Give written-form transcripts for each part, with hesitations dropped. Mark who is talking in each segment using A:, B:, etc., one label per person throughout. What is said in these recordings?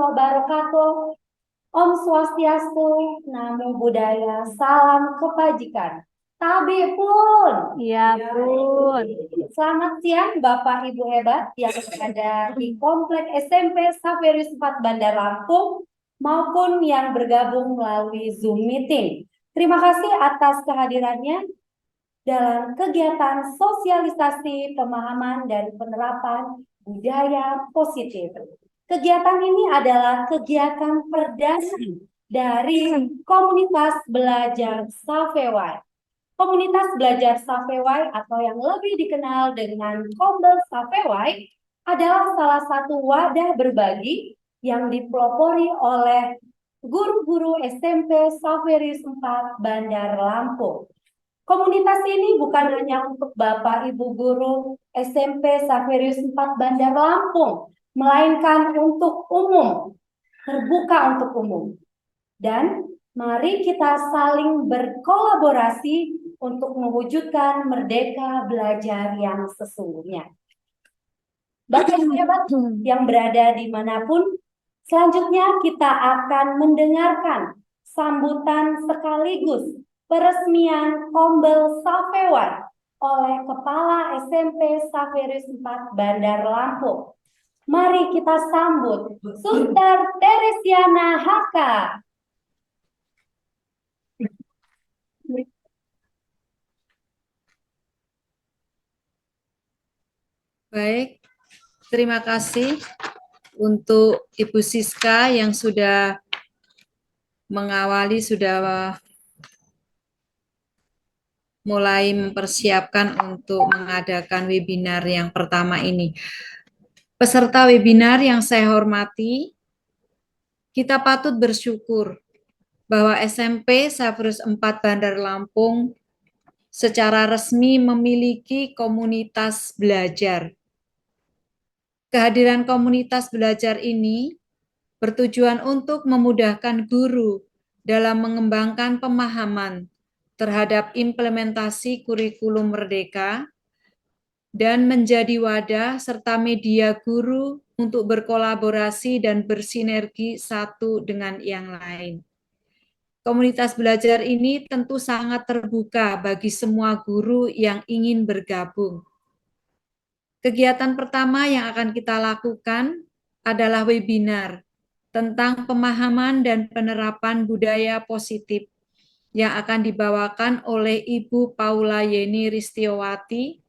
A: wabarakatuh. Om Swastiastu, Namo Buddhaya, salam kebajikan. Tabi pun.
B: Iya, Bun.
A: Selamat siang Bapak Ibu hebat yang ada di Komplek SMP Saverius 4 Bandar Lampung maupun yang bergabung melalui Zoom meeting. Terima kasih atas kehadirannya dalam kegiatan sosialisasi pemahaman dan penerapan budaya positif. Kegiatan ini adalah kegiatan perdana dari komunitas belajar Saveway. Komunitas belajar Saveway atau yang lebih dikenal dengan Kombel Saveway adalah salah satu wadah berbagi yang dipelopori oleh guru-guru SMP Saverius 4 Bandar Lampung. Komunitas ini bukan hanya untuk Bapak Ibu guru SMP Saverius 4 Bandar Lampung, melainkan untuk umum, terbuka untuk umum. Dan mari kita saling berkolaborasi untuk mewujudkan merdeka belajar yang sesungguhnya. Bapak Ibu hebat yang berada dimanapun, selanjutnya kita akan mendengarkan sambutan sekaligus peresmian Kombel Saveway oleh Kepala SMP Saverius 4 Bandar Lampung. Mari kita sambut Suster Teresiana Haka.
C: Baik, terima kasih untuk Ibu Siska yang sudah mengawali, sudah mulai mempersiapkan untuk mengadakan webinar yang pertama ini. Peserta webinar yang saya hormati, kita patut bersyukur bahwa SMP Saverius 4 Bandar Lampung secara resmi memiliki komunitas belajar. Kehadiran komunitas belajar ini bertujuan untuk memudahkan guru dalam mengembangkan pemahaman terhadap implementasi kurikulum merdeka dan menjadi wadah serta media guru untuk berkolaborasi dan bersinergi satu dengan yang lain. Komunitas belajar ini tentu sangat terbuka bagi semua guru yang ingin bergabung. Kegiatan pertama yang akan kita lakukan adalah webinar tentang pemahaman dan penerapan budaya positif yang akan dibawakan oleh Ibu Paula Yeni Ristiowati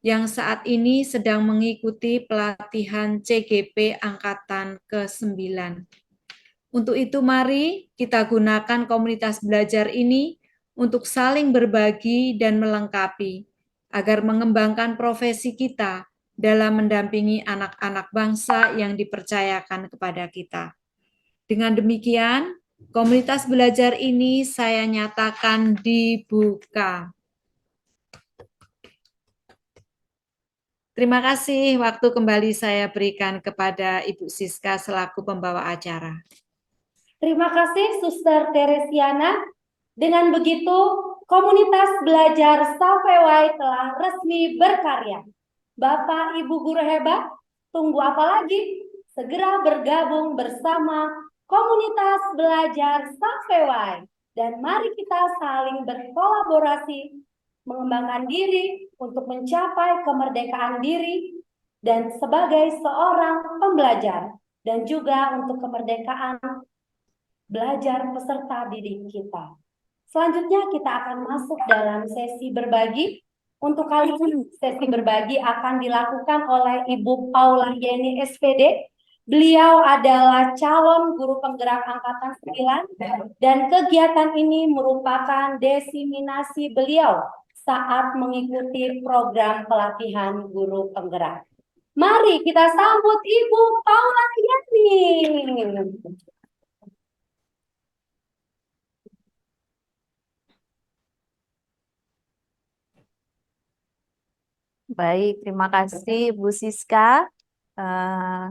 C: yang saat ini sedang mengikuti pelatihan CGP Angkatan ke-9. Untuk itu mari kita gunakan komunitas belajar ini untuk saling berbagi dan melengkapi agar mengembangkan profesi kita dalam mendampingi anak-anak bangsa yang dipercayakan kepada kita. Dengan demikian, komunitas belajar ini saya nyatakan dibuka. Terima kasih, waktu kembali saya berikan kepada Ibu Siska selaku pembawa acara.
A: Terima kasih Suster Teresiana. Dengan begitu, komunitas belajar Saveway telah resmi berkarya. Bapak Ibu guru hebat, tunggu apa lagi? Segera bergabung bersama komunitas belajar Saveway dan mari kita saling berkolaborasi mengembangkan diri untuk mencapai kemerdekaan diri dan sebagai seorang pembelajar dan juga untuk kemerdekaan belajar peserta didik kita. Selanjutnya kita akan masuk dalam sesi berbagi. Untuk kali ini sesi berbagi akan dilakukan oleh Ibu Paula Yeni SPD. Beliau adalah calon guru penggerak angkatan 9 dan kegiatan ini merupakan desiminasi beliau saat mengikuti program pelatihan guru penggerak. Mari kita sambut Ibu Paula Yeni.
B: Baik, terima kasih Bu Siska.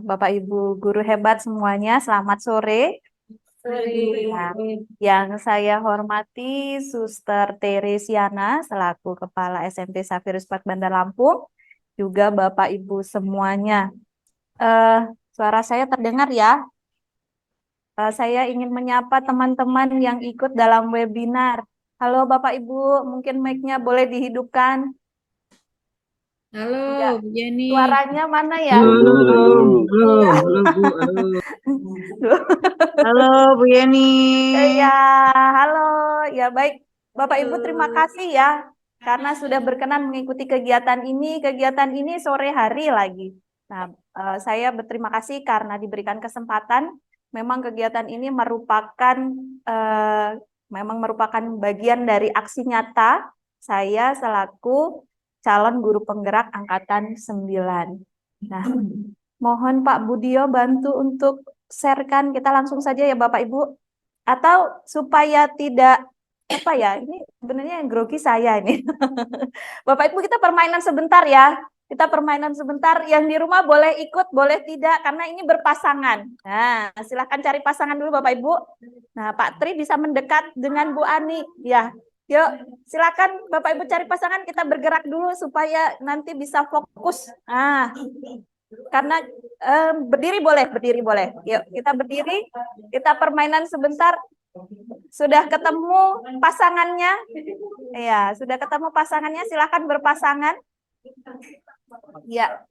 B: Bapak Ibu guru hebat semuanya, selamat sore. Nah, yang saya hormati Suster Teresiana selaku Kepala SMP Saverius 4 Bandar Lampung, juga Bapak Ibu semuanya. Suara saya terdengar ya? Saya ingin menyapa teman-teman yang ikut dalam webinar. Halo Bapak Ibu, mungkin mic-nya boleh dihidupkan.
C: Halo,
B: Ya,
C: Bu Yeni.
B: suaranya mana ya?
C: Halo, halo Bu, halo. Halo Bu Yeni.
B: Ya, halo. Ya baik, Bapak Ibu terima kasih ya karena sudah berkenan mengikuti kegiatan ini. Kegiatan ini sore hari lagi. Nah, saya berterima kasih karena diberikan kesempatan. Memang kegiatan ini memang merupakan bagian dari aksi nyata saya selaku calon guru penggerak angkatan 9. Nah, mohon Pak Budio bantu untuk sharekan, kita langsung saja ya Bapak Ibu. Atau supaya tidak apa ya, ini sebenarnya yang grogi saya ini. Bapak Ibu kita permainan sebentar ya. Kita permainan sebentar, yang di rumah boleh ikut, boleh tidak, karena ini berpasangan. Nah, silahkan cari pasangan dulu Bapak Ibu. Nah, Pak Tri bisa mendekat dengan Bu Ani. Ya, yuk silakan Bapak Ibu cari pasangan, kita bergerak dulu supaya nanti bisa fokus. Nah, karena berdiri boleh. Yuk kita berdiri, kita permainan sebentar. Sudah ketemu pasangannya? Ya, sudah ketemu pasangannya, silakan berpasangan. Ya.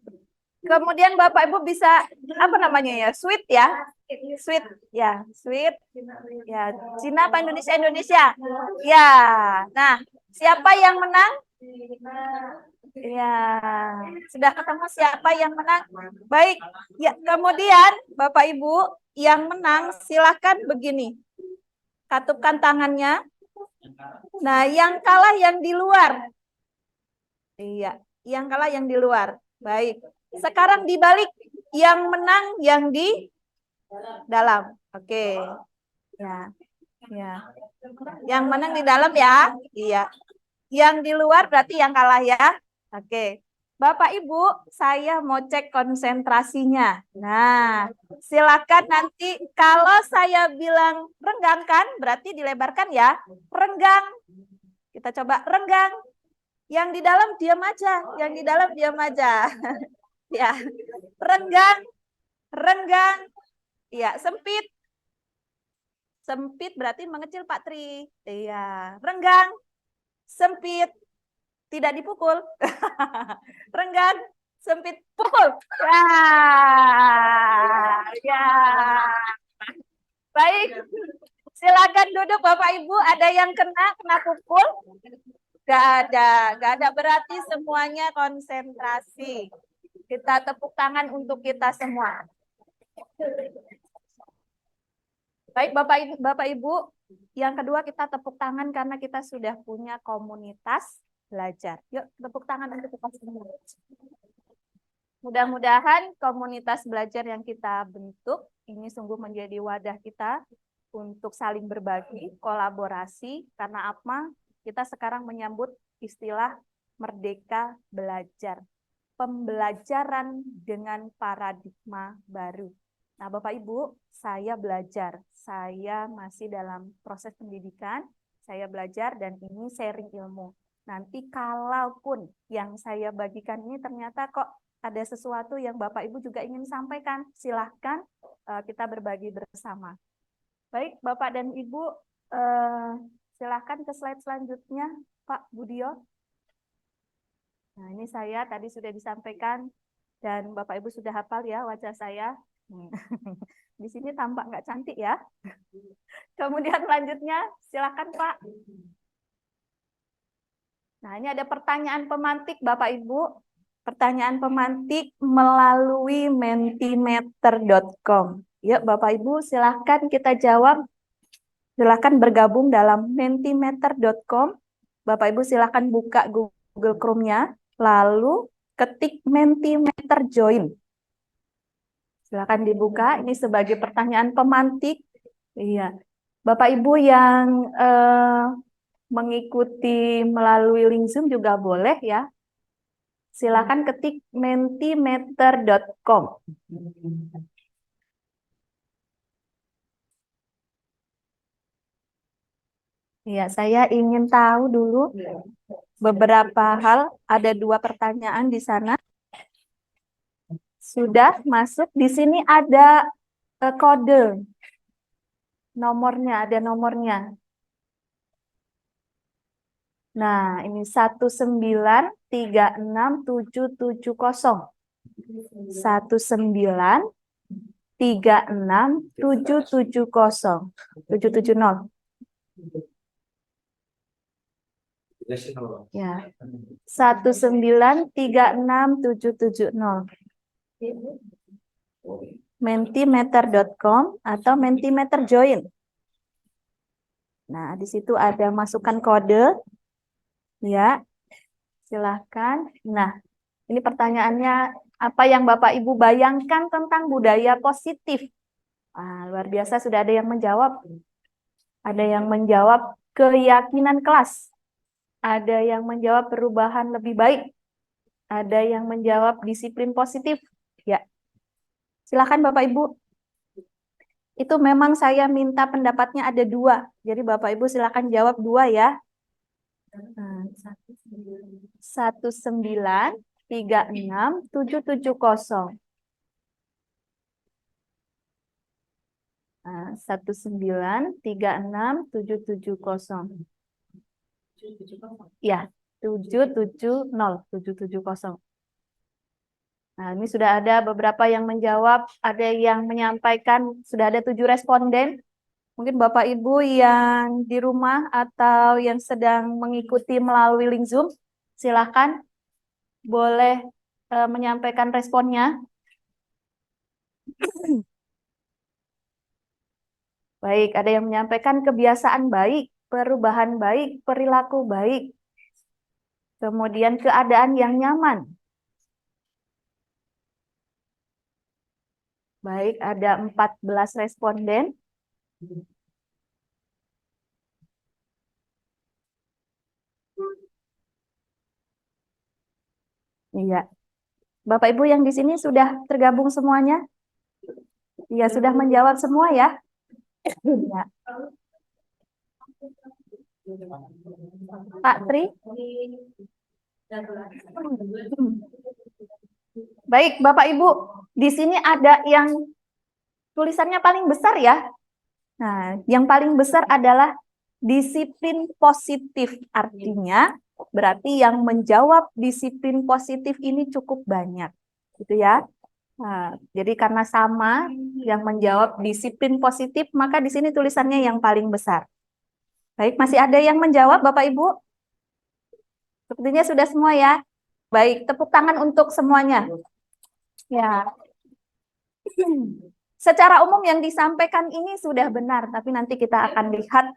B: Kemudian Bapak Ibu bisa apa namanya ya? Sweet ya. Sweet ya, sweet. Ya, Cina apa Indonesia? Indonesia. Ya. Nah, siapa yang menang? Ya, sudah ketemu siapa yang menang? Baik. Ya, kemudian Bapak Ibu yang menang silakan begini. Katupkan tangannya. Nah, yang kalah yang di luar. Iya, yang kalah yang di luar. Baik. Sekarang dibalik, yang menang yang di dalam. Oke. Ya. Ya. Yang menang di dalam ya. Iya. Yang di luar berarti yang kalah ya. Oke. Bapak Ibu, saya mau cek konsentrasinya. Nah, silakan nanti kalau saya bilang renggangkan, berarti dilebarkan ya. Renggang. Kita coba renggang. Yang di dalam diam aja, yang di dalam diam aja. Ya. Renggang. Renggang. Ya, sempit. Sempit berarti mengecil Pak Tri. Iya, renggang. Sempit. Tidak dipukul. Renggang, sempit, pukul. Ya. Baik. Silakan duduk Bapak Ibu. Ada yang kena pukul? Gak ada. Berarti semuanya konsentrasi. Kita tepuk tangan untuk kita semua. Baik Bapak Ibu. Yang kedua kita tepuk tangan karena kita sudah punya komunitas belajar. Yuk tepuk tangan untuk kita semua. Mudah-mudahan komunitas belajar yang kita bentuk ini sungguh menjadi wadah kita untuk saling berbagi, kolaborasi. Karena apa? Kita sekarang menyambut istilah Merdeka Belajar. Pembelajaran dengan paradigma baru. Nah, Bapak Ibu, saya belajar. Saya masih dalam proses pendidikan. Saya belajar dan ini sharing ilmu. Nanti kalaupun yang saya bagikan ini ternyata kok ada sesuatu yang Bapak Ibu juga ingin sampaikan, silahkan kita berbagi bersama. Baik, Bapak dan Ibu, silahkan ke slide selanjutnya, Pak Budio. Nah, ini saya tadi sudah disampaikan dan Bapak Ibu sudah hafal ya wajah saya. Di sini tampak nggak cantik ya. Kemudian selanjutnya, silakan Pak. Nah, ini ada pertanyaan pemantik Bapak Ibu. Pertanyaan pemantik melalui mentimeter.com. Yuk Bapak Ibu silahkan kita jawab. Silahkan bergabung dalam mentimeter.com. Bapak Ibu silahkan buka Google Chrome-nya. Lalu ketik Mentimeter join. Silahkan dibuka. Ini sebagai pertanyaan pemantik. Iya. Bapak Ibu yang mengikuti melalui link Zoom juga boleh ya. Silakan ketik mentimeter.com. Ya, saya ingin tahu dulu beberapa hal. Ada 2 pertanyaan di sana. Sudah masuk. Di sini ada kode. Nomornya, ada nomornya. Nah, ini 1936770. 1936770. 770. Ya. 1936770. Mentimeter.com atau Mentimeter Join. Nah, di situ ada masukkan kode. Ya, silahkan. Nah, ini pertanyaannya, apa yang Bapak Ibu bayangkan tentang budaya positif? Luar biasa, sudah ada yang menjawab. Ada yang menjawab keyakinan kelas. Ada yang menjawab perubahan lebih baik. Ada yang menjawab disiplin positif. Ya, silahkan Bapak Ibu. Itu memang saya minta pendapatnya ada 2. Jadi Bapak Ibu silakan jawab 2 ya. 1936770. 1936770. Ya, 770. Nah, ini sudah ada beberapa yang menjawab, ada yang menyampaikan, sudah ada 7 responden. Mungkin Bapak Ibu yang di rumah atau yang sedang mengikuti melalui link Zoom, silakan boleh menyampaikan responnya. Baik, ada yang menyampaikan kebiasaan baik, perubahan baik, perilaku baik. Kemudian keadaan yang nyaman. Baik, ada 14 responden. Iya. Bapak Ibu yang di sini sudah tergabung semuanya? Iya, sudah menjawab semua ya? Ya. Pak Tri? Baik, Bapak Ibu, di sini ada yang tulisannya paling besar ya. Nah, yang paling besar adalah disiplin positif. Artinya, berarti yang menjawab disiplin positif ini cukup banyak. Gitu ya. Nah, jadi karena sama yang menjawab disiplin positif, maka di sini tulisannya yang paling besar. Baik, masih ada yang menjawab Bapak Ibu? Sepertinya sudah semua ya. Baik, tepuk tangan untuk semuanya. Ya. Secara umum yang disampaikan ini sudah benar, tapi nanti kita akan lihat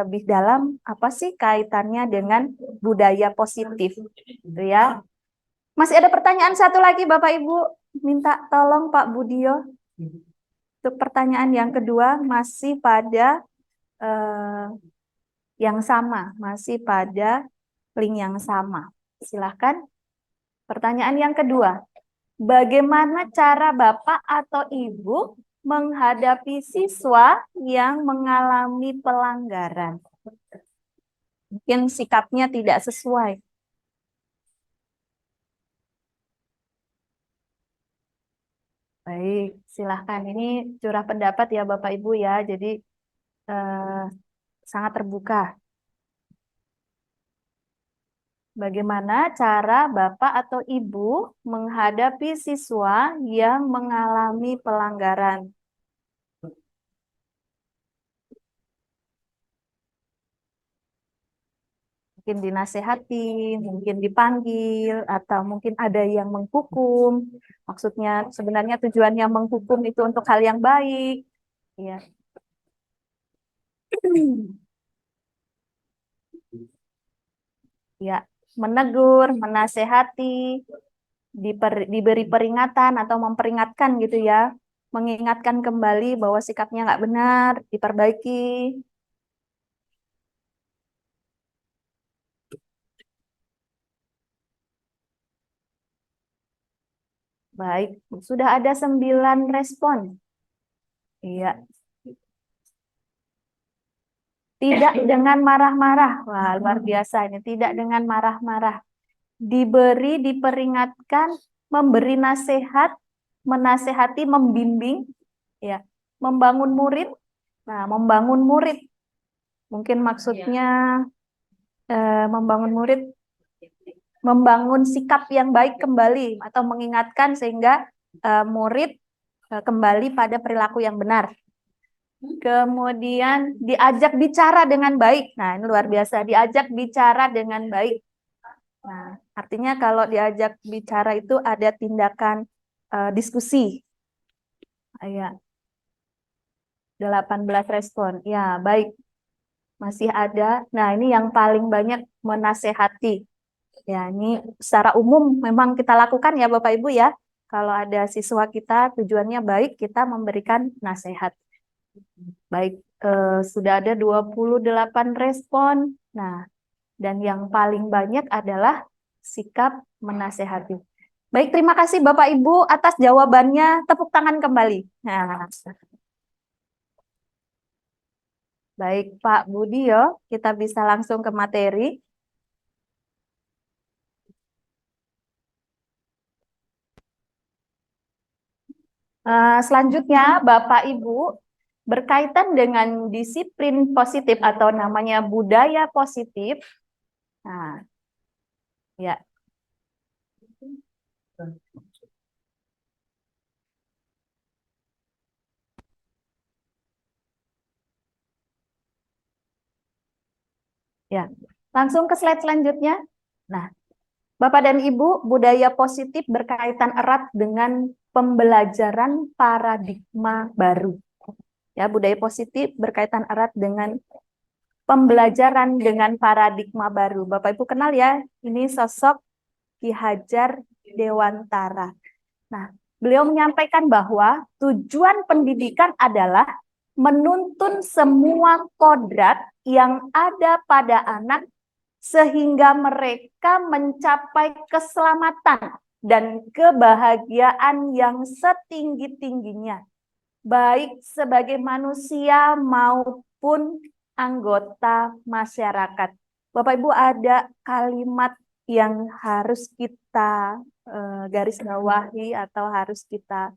B: lebih dalam apa sih kaitannya dengan budaya positif. Gitu ya. Masih ada pertanyaan satu lagi Bapak Ibu, minta tolong Pak Budio. Untuk pertanyaan yang kedua masih pada yang sama, masih pada link yang sama. Silahkan. Pertanyaan yang kedua. Bagaimana cara Bapak atau Ibu menghadapi siswa yang mengalami pelanggaran? Mungkin sikapnya tidak sesuai. Baik, silahkan. Ini curah pendapat ya Bapak Ibu ya, jadi sangat terbuka. Bagaimana cara Bapak atau Ibu menghadapi siswa yang mengalami pelanggaran? Mungkin dinasehati, mungkin dipanggil, atau mungkin ada yang menghukum. Maksudnya sebenarnya tujuannya menghukum itu untuk hal yang baik. Ya. Ya, menegur, menasehati, diberi peringatan atau memperingatkan gitu ya. Mengingatkan kembali bahwa sikapnya nggak benar, diperbaiki. Baik, sudah ada 9 respon. Iya. Tidak dengan marah-marah. Wah, luar biasa ini. Tidak dengan marah-marah. Diberi, diperingatkan, memberi nasihat, menasehati, membimbing, ya, membangun murid, Nah, membangun murid. Mungkin maksudnya membangun murid, membangun sikap yang baik kembali atau mengingatkan sehingga murid kembali pada perilaku yang benar. Kemudian diajak bicara dengan baik. Nah, ini luar biasa, diajak bicara dengan baik. Nah, artinya kalau diajak bicara itu ada tindakan diskusi. Ya, 18 respon. Ya, baik. Masih ada. Nah, ini yang paling banyak menasehati. Ya, ini secara umum memang kita lakukan ya Bapak Ibu ya. Kalau ada siswa kita tujuannya baik, kita memberikan nasihat. Baik, sudah ada 28 respon. Nah, dan yang paling banyak adalah sikap menasehati. Baik, terima kasih Bapak Ibu atas jawabannya. Tepuk tangan kembali. Nah, baik Pak Budio, kita bisa langsung ke materi. Selanjutnya, Bapak Ibu, berkaitan dengan disiplin positif atau namanya budaya positif. Nah, ya. Ya, langsung ke slide selanjutnya. Nah, Bapak dan Ibu, budaya positif berkaitan erat dengan pembelajaran paradigma baru. Ya, budaya positif berkaitan erat dengan pembelajaran dengan paradigma baru. Bapak Ibu kenal ya, ini sosok Ki Hajar Dewantara. Nah, beliau menyampaikan bahwa tujuan pendidikan adalah menuntun semua kodrat yang ada pada anak sehingga mereka mencapai keselamatan dan kebahagiaan yang setinggi-tingginya, baik sebagai manusia maupun anggota masyarakat. Bapak Ibu, ada kalimat yang harus kita garis bawahi atau harus kita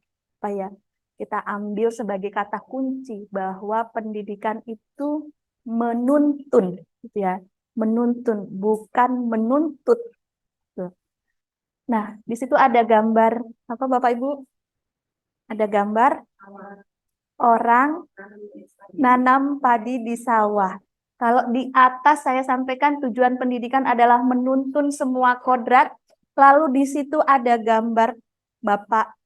B: kita ambil sebagai kata kunci bahwa pendidikan itu menuntun, gitu ya, menuntun bukan menuntut. Nah, di situ ada gambar apa Bapak Ibu? Ada gambar orang nanam padi di sawah. Kalau di atas saya sampaikan tujuan pendidikan adalah menuntun semua kodrat, lalu di situ ada gambar Bapak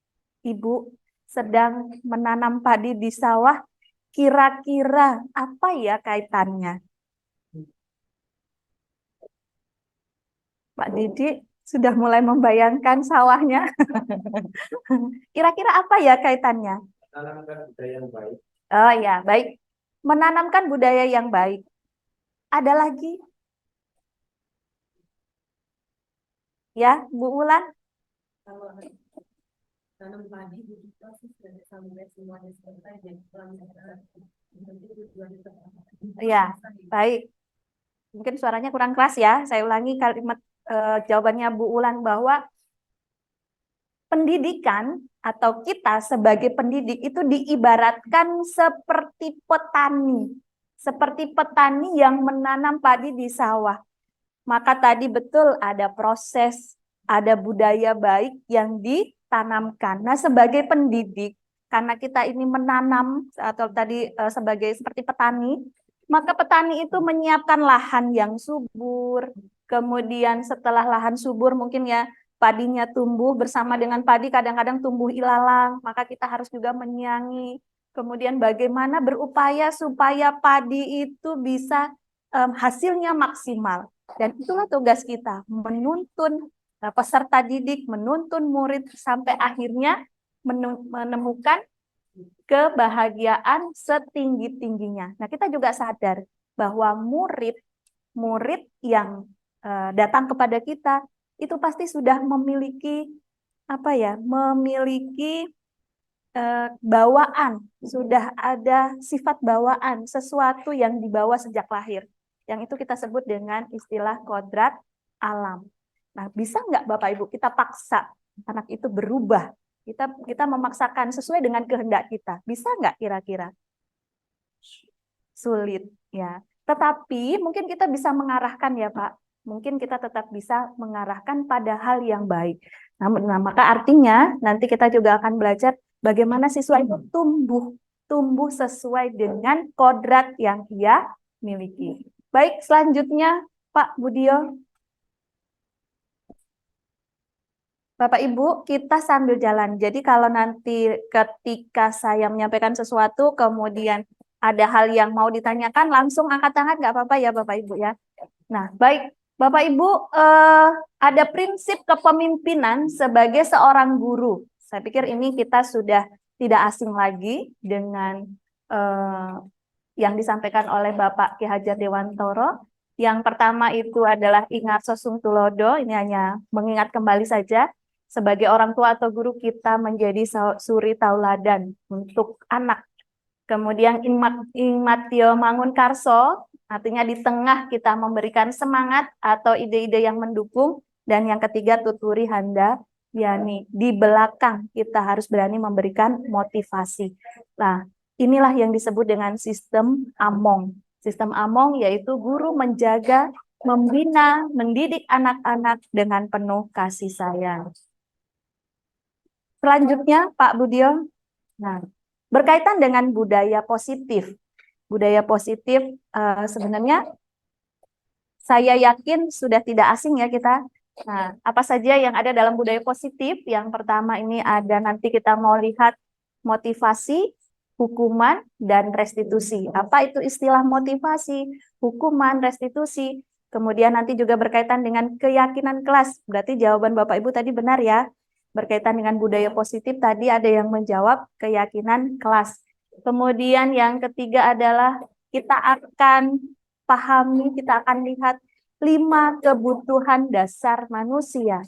B: Ibu sedang menanam padi di sawah. Kira-kira apa ya kaitannya? Pak Didi sudah mulai membayangkan sawahnya. Kira-kira apa ya kaitannya?
D: Menanamkan budaya yang baik.
B: Oh ya, baik. Menanamkan budaya yang baik. Ada lagi? Ya, Bu Ulan?
E: Tanam padi di proses dan sampai semuanya selesai dan
B: Ya, baik. Mungkin suaranya kurang keras ya. Saya ulangi kalimat jawabannya Bu Ulan bahwa pendidikan atau kita sebagai pendidik itu diibaratkan seperti petani. Seperti petani yang menanam padi di sawah. Maka tadi betul ada proses, ada budaya baik yang ditanamkan. Nah, sebagai pendidik, karena kita ini menanam atau tadi sebagai seperti petani, maka petani itu menyiapkan lahan yang subur. Kemudian setelah lahan subur mungkin ya padinya tumbuh bersama dengan padi kadang-kadang tumbuh ilalang, maka kita harus juga menyiangi. Kemudian bagaimana berupaya supaya padi itu bisa hasilnya maksimal. Dan itulah tugas kita, menuntun peserta didik, menuntun murid sampai akhirnya menemukan kebahagiaan setinggi-tingginya. Nah, kita juga sadar bahwa murid yang datang kepada kita itu pasti sudah memiliki memiliki bawaan, sudah ada sifat bawaan, sesuatu yang dibawa sejak lahir. Yang itu kita sebut dengan istilah kodrat alam. Nah, bisa nggak Bapak Ibu kita paksa anak itu berubah? Kita memaksakan sesuai dengan kehendak kita. Bisa nggak kira-kira? sulit ya. Tetapi mungkin kita bisa mengarahkan ya Pak. Mungkin kita tetap bisa mengarahkan pada hal yang baik. Nah, maka artinya nanti kita juga akan belajar bagaimana siswa itu tumbuh sesuai dengan kodrat yang ia miliki. Baik, selanjutnya Pak Budio. Bapak Ibu, kita sambil jalan. Jadi kalau nanti ketika saya menyampaikan sesuatu, kemudian ada hal yang mau ditanyakan, langsung angkat tangan, nggak apa-apa ya Bapak Ibu ya. Nah, baik. Bapak Ibu, ada prinsip kepemimpinan sebagai seorang guru. Saya pikir ini kita sudah tidak asing lagi dengan yang disampaikan oleh Bapak Ki Hajar Dewantoro. Yang pertama itu adalah ingat sosung tulodo, ini hanya mengingat kembali saja. Sebagai orang tua atau guru kita menjadi suri tauladan untuk anak. Kemudian ingmatio mangun karso, artinya di tengah kita memberikan semangat atau ide-ide yang mendukung. Dan yang ketiga tuturi handa yani, di belakang kita harus berani memberikan motivasi. Nah, inilah yang disebut dengan sistem Among. Sistem Among yaitu guru menjaga, membina, mendidik anak-anak dengan penuh kasih sayang. Selanjutnya, Pak Budio. Nah, berkaitan dengan budaya positif. Budaya positif sebenarnya saya yakin sudah tidak asing ya kita. Nah, apa saja yang ada dalam budaya positif? Yang pertama ini ada, nanti kita mau lihat motivasi, hukuman, dan restitusi. Apa itu istilah motivasi, hukuman, restitusi? Kemudian nanti juga berkaitan dengan keyakinan kelas. Berarti jawaban Bapak Ibu tadi benar ya. Berkaitan dengan budaya positif tadi ada yang menjawab keyakinan kelas. Kemudian yang ketiga adalah kita akan pahami, kita akan lihat 5 kebutuhan dasar manusia.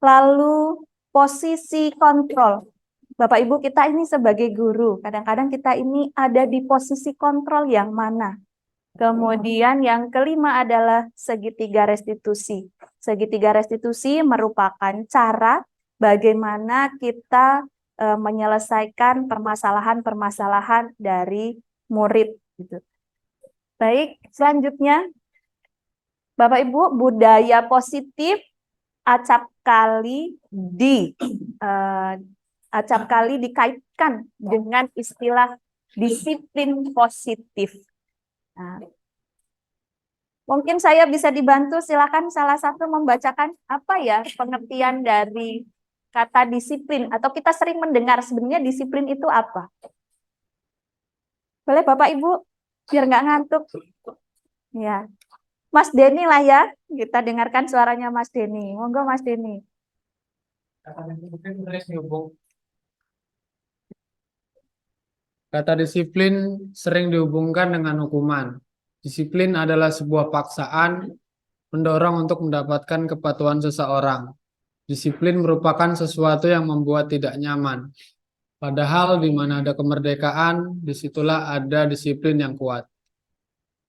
B: Lalu posisi kontrol. Bapak Ibu, kita ini sebagai guru, kadang-kadang kita ini ada di posisi kontrol yang mana. Kemudian yang kelima adalah segitiga restitusi. Segitiga restitusi merupakan cara bagaimana kita menyelesaikan permasalahan-permasalahan dari murid. Gitu. Baik, selanjutnya Bapak Ibu, budaya positif acap kali dikaitkan dengan istilah disiplin positif. Nah, mungkin saya bisa dibantu, silakan salah satu membacakan apa ya pengertian dari kata disiplin, atau kita sering mendengar sebenarnya disiplin itu apa? Boleh Bapak Ibu, biar nggak ngantuk. Ya, Mas Denny lah ya, kita dengarkan suaranya Mas Denny. Monggo Mas Denny.
D: Kata disiplin sering dihubungkan dengan hukuman. Disiplin adalah sebuah paksaan mendorong untuk mendapatkan kepatuhan seseorang. Disiplin merupakan sesuatu yang membuat tidak nyaman. Padahal di mana ada kemerdekaan, disitulah ada disiplin yang kuat.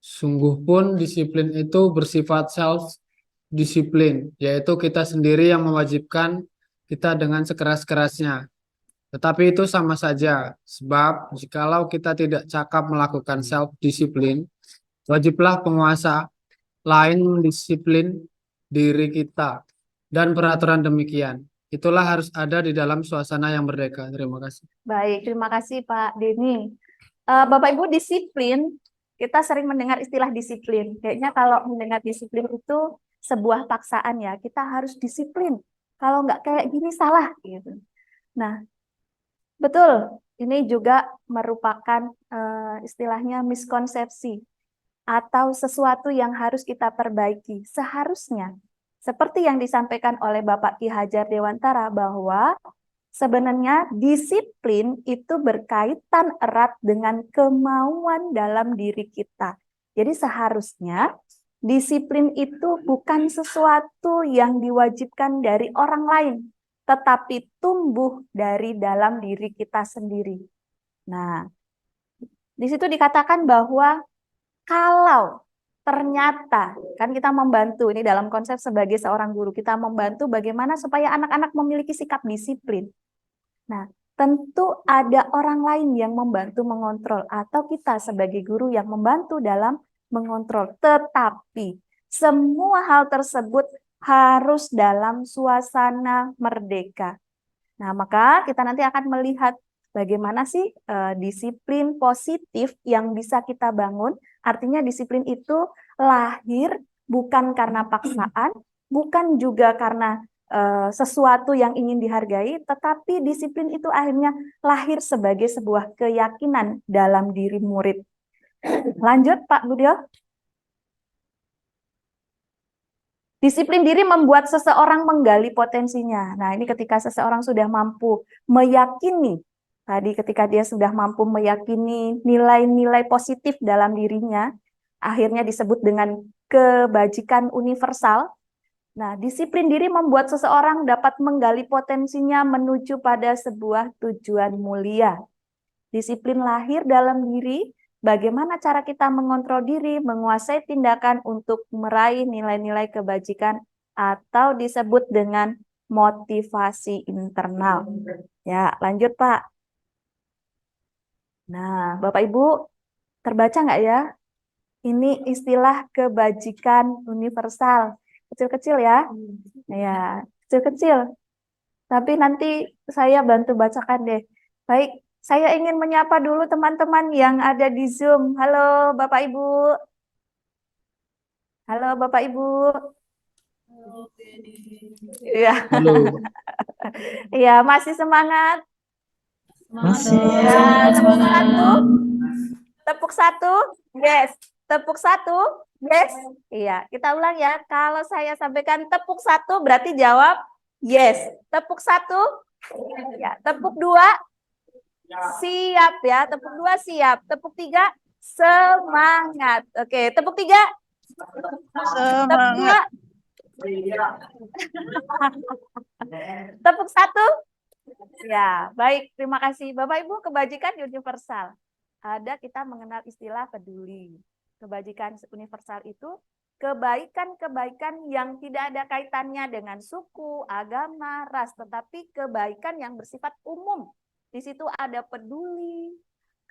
D: Sungguh pun disiplin itu bersifat self-disiplin, yaitu kita sendiri yang mewajibkan kita dengan sekeras-kerasnya. Tetapi itu sama saja, sebab jikalau kita tidak cakap melakukan self-disiplin, wajiblah penguasa lain mendisiplin diri kita. Dan peraturan demikian, itulah harus ada di dalam suasana yang merdeka. Terima kasih.
B: Baik, terima kasih Pak Denny. Bapak Ibu, disiplin, kita sering mendengar istilah disiplin. Kayaknya kalau mendengar disiplin itu sebuah paksaan ya, kita harus disiplin. Kalau nggak kayak gini salah gitu. Nah, betul, ini juga merupakan istilahnya miskonsepsi atau sesuatu yang harus kita perbaiki. Seharusnya seperti yang disampaikan oleh Bapak Ki Hajar Dewantara bahwa sebenarnya disiplin itu berkaitan erat dengan kemauan dalam diri kita. Jadi seharusnya disiplin itu bukan sesuatu yang diwajibkan dari orang lain, tetapi tumbuh dari dalam diri kita sendiri. Nah, di situ dikatakan bahwa kalau ternyata, kan kita membantu, ini dalam konsep sebagai seorang guru, kita membantu bagaimana supaya anak-anak memiliki sikap disiplin. Nah, tentu ada orang lain yang membantu mengontrol atau kita sebagai guru yang membantu dalam mengontrol. Tetapi semua hal tersebut harus dalam suasana merdeka. Nah, maka kita nanti akan melihat bagaimana sih disiplin positif yang bisa kita bangun. Artinya disiplin itu lahir bukan karena paksaan, bukan juga karena sesuatu yang ingin dihargai, tetapi disiplin itu akhirnya lahir sebagai sebuah keyakinan dalam diri murid. Lanjut, Pak Budyo. Disiplin diri membuat seseorang menggali potensinya. Nah, ini ketika seseorang sudah mampu meyakini, tadi ketika dia sudah mampu meyakini nilai-nilai positif dalam dirinya, akhirnya disebut dengan kebajikan universal. Nah, disiplin diri membuat seseorang dapat menggali potensinya menuju pada sebuah tujuan mulia. Disiplin lahir dalam diri, bagaimana cara kita mengontrol diri, menguasai tindakan untuk meraih nilai-nilai kebajikan atau disebut dengan motivasi internal. Ya, lanjut Pak. Nah, Bapak Ibu, terbaca nggak ya? Ini istilah kebajikan universal. Kecil-kecil ya. Ya, kecil-kecil. Tapi nanti saya bantu bacakan deh. Baik, saya ingin menyapa dulu teman-teman yang ada di Zoom. Halo Bapak Ibu. Halo Bapak Ibu. Iya.
D: Halo.
B: Iya, masih semangat?
C: Masih.
B: Ya, tepuk satu. Tepuk satu. Yes. Tepuk satu. Yes. Iya, kita ulang ya. Kalau saya sampaikan tepuk satu berarti jawab yes. Tepuk satu. Ya, tepuk dua. Siap ya. Tepuk dua siap. Tepuk tiga semangat. Oke, tepuk tiga. Tepuk dua. Tepuk satu. Ya, baik. Terima kasih. Bapak Ibu, kebajikan universal. Ada kita mengenal istilah peduli. Kebajikan universal itu kebaikan-kebaikan yang tidak ada kaitannya dengan suku, agama, ras, tetapi kebaikan yang bersifat umum. Di situ ada peduli,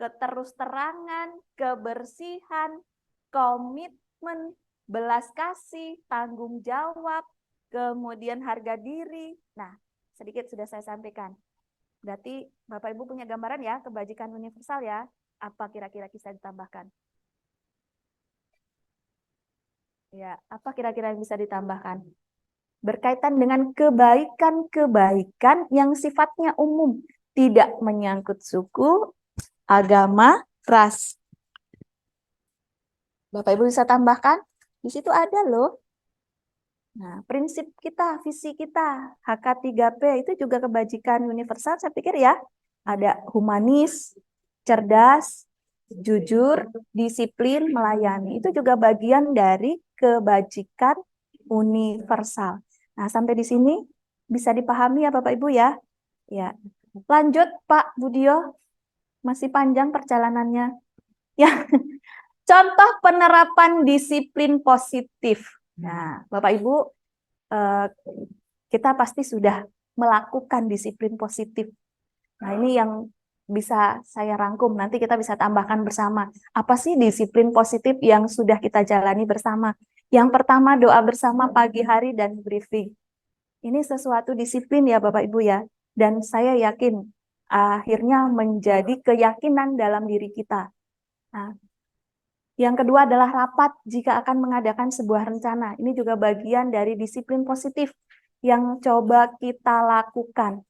B: keterus-terangan, kebersihan, komitmen, belas kasih, tanggung jawab, kemudian harga diri. Nah, sedikit sudah saya sampaikan. Berarti Bapak Ibu punya gambaran ya, kebajikan universal ya. Apa kira-kira bisa ditambahkan? Ya, apa kira-kira yang bisa ditambahkan? Berkaitan dengan kebaikan-kebaikan yang sifatnya umum, tidak menyangkut suku, agama, ras. Bapak Ibu bisa tambahkan? Di situ ada loh. Nah, prinsip kita, visi kita, HK3P itu juga kebajikan universal, saya pikir ya. Ada humanis, cerdas, jujur, disiplin, melayani. Itu juga bagian dari kebajikan universal. Nah, sampai di sini bisa dipahami ya Bapak Ibu ya. Ya. Lanjut Pak Budyo. Masih panjang perjalanannya. Ya. Contoh penerapan disiplin positif. Nah, Bapak Ibu, kita pasti sudah melakukan disiplin positif. Nah, ini yang bisa saya rangkum. Nanti kita bisa tambahkan bersama. Apa sih disiplin positif yang sudah kita jalani bersama? Yang pertama, doa bersama pagi hari dan briefing. Ini sesuatu disiplin ya Bapak Ibu ya. Dan saya yakin akhirnya menjadi keyakinan dalam diri kita. Nah, yang kedua adalah rapat jika akan mengadakan sebuah rencana. Ini juga bagian dari disiplin positif yang coba kita lakukan.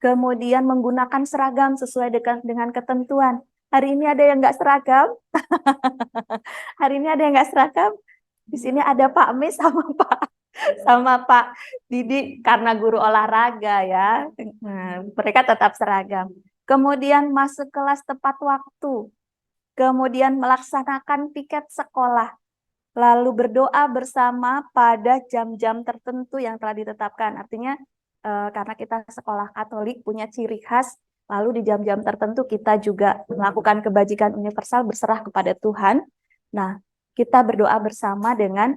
B: Kemudian menggunakan seragam sesuai dengan ketentuan. Hari ini ada yang nggak seragam? Hari ini ada yang nggak seragam? Di sini ada Pak Mis sama Pak Didi karena guru olahraga ya. Nah, mereka tetap seragam. Kemudian masuk kelas tepat waktu. Kemudian melaksanakan piket sekolah, lalu berdoa bersama pada jam-jam tertentu yang telah ditetapkan. Artinya karena kita sekolah Katolik punya ciri khas, lalu di jam-jam tertentu kita juga melakukan kebajikan universal berserah kepada Tuhan. Nah, kita berdoa bersama dengan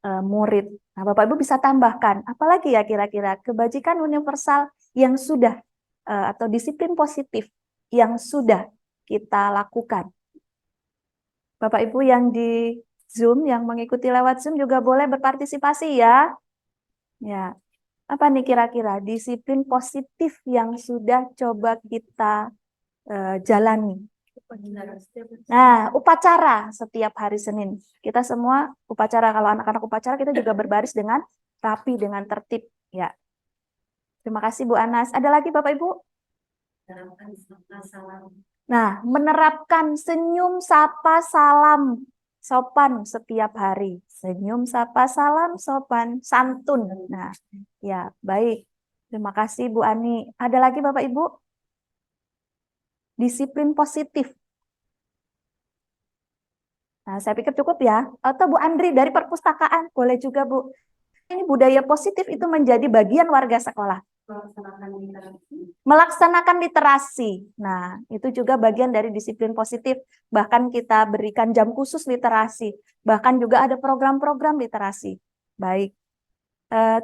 B: murid. Nah, Bapak Ibu bisa tambahkan, apalagi ya kira-kira kebajikan universal yang sudah atau disiplin positif yang sudah kita lakukan? Bapak Ibu yang di Zoom, yang mengikuti lewat Zoom juga boleh berpartisipasi ya. Ya, apa nih kira-kira disiplin positif yang sudah coba kita jalani? Nah, upacara setiap hari Senin. Kita semua upacara, kalau anak-anak upacara kita juga berbaris dengan rapi, dengan tertib. Ya. Terima kasih Bu Anas. Ada lagi Bapak Ibu? Nah, menerapkan senyum, sapa, salam, sopan setiap hari. Senyum, sapa, salam, sopan, santun. Nah, ya, baik. Terima kasih Bu Ani. Ada lagi Bapak Ibu? Disiplin positif. Nah, saya pikir cukup ya. Atau Bu Andri dari perpustakaan, boleh juga Bu. Ini budaya positif itu menjadi bagian warga sekolah. Melaksanakan literasi. Nah, itu juga bagian dari disiplin positif. Bahkan kita berikan jam khusus literasi. Bahkan juga ada program-program literasi. Baik.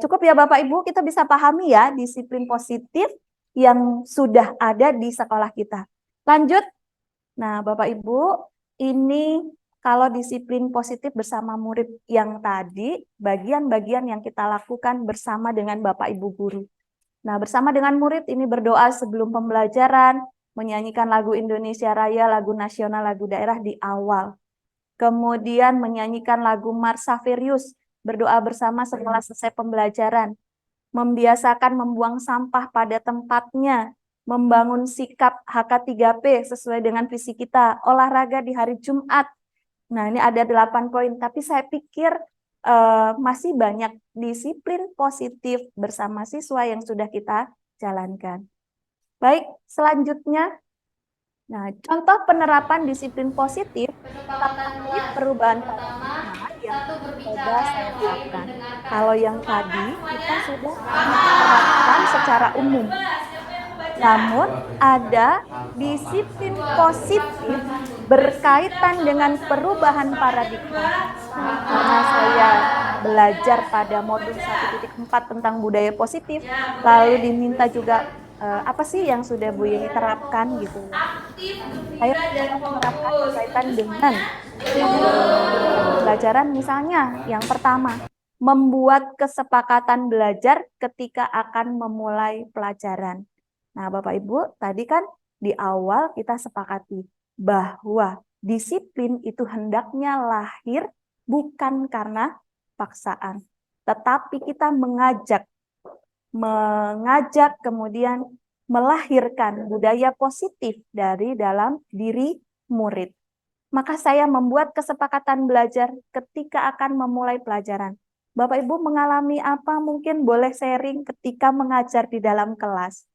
B: Cukup ya Bapak Ibu, kita bisa pahami ya disiplin positif yang sudah ada di sekolah kita. Lanjut. Nah, Bapak Ibu, ini kalau disiplin positif bersama murid yang tadi, bagian-bagian yang kita lakukan bersama dengan Bapak Ibu guru. Nah, bersama dengan murid ini berdoa sebelum pembelajaran, menyanyikan lagu Indonesia Raya, lagu nasional, lagu daerah di awal. Kemudian menyanyikan lagu Marsaverius, berdoa bersama setelah selesai pembelajaran. Membiasakan membuang sampah pada tempatnya, membangun sikap HK3P sesuai dengan visi kita, olahraga di hari Jumat. Nah, ini ada 8 poin, tapi saya pikir masih banyak disiplin positif bersama siswa yang sudah kita jalankan. Baik, selanjutnya, nah, contoh penerapan disiplin positif tapi perubahan paradigma yang coba saya terapkan. Kalau yang tadi kita sudah terapkan secara umum. Namun ada disiplin positif berkaitan dengan perubahan paradigma. Nah, karena saya belajar pada modul 1.4 tentang budaya positif, lalu diminta juga apa sih yang sudah Bu Yeni terapkan gitu. Saya menerapkan berkaitan dengan pembelajaran, misalnya yang pertama, membuat kesepakatan belajar ketika akan memulai pelajaran. Nah, Bapak Ibu, tadi kan di awal kita sepakati bahwa disiplin itu hendaknya lahir bukan karena paksaan, tetapi kita mengajak kemudian melahirkan budaya positif dari dalam diri murid. Maka saya membuat kesepakatan belajar ketika akan memulai pelajaran. Bapak Ibu mengalami apa? Mungkin boleh sharing ketika mengajar di dalam kelas.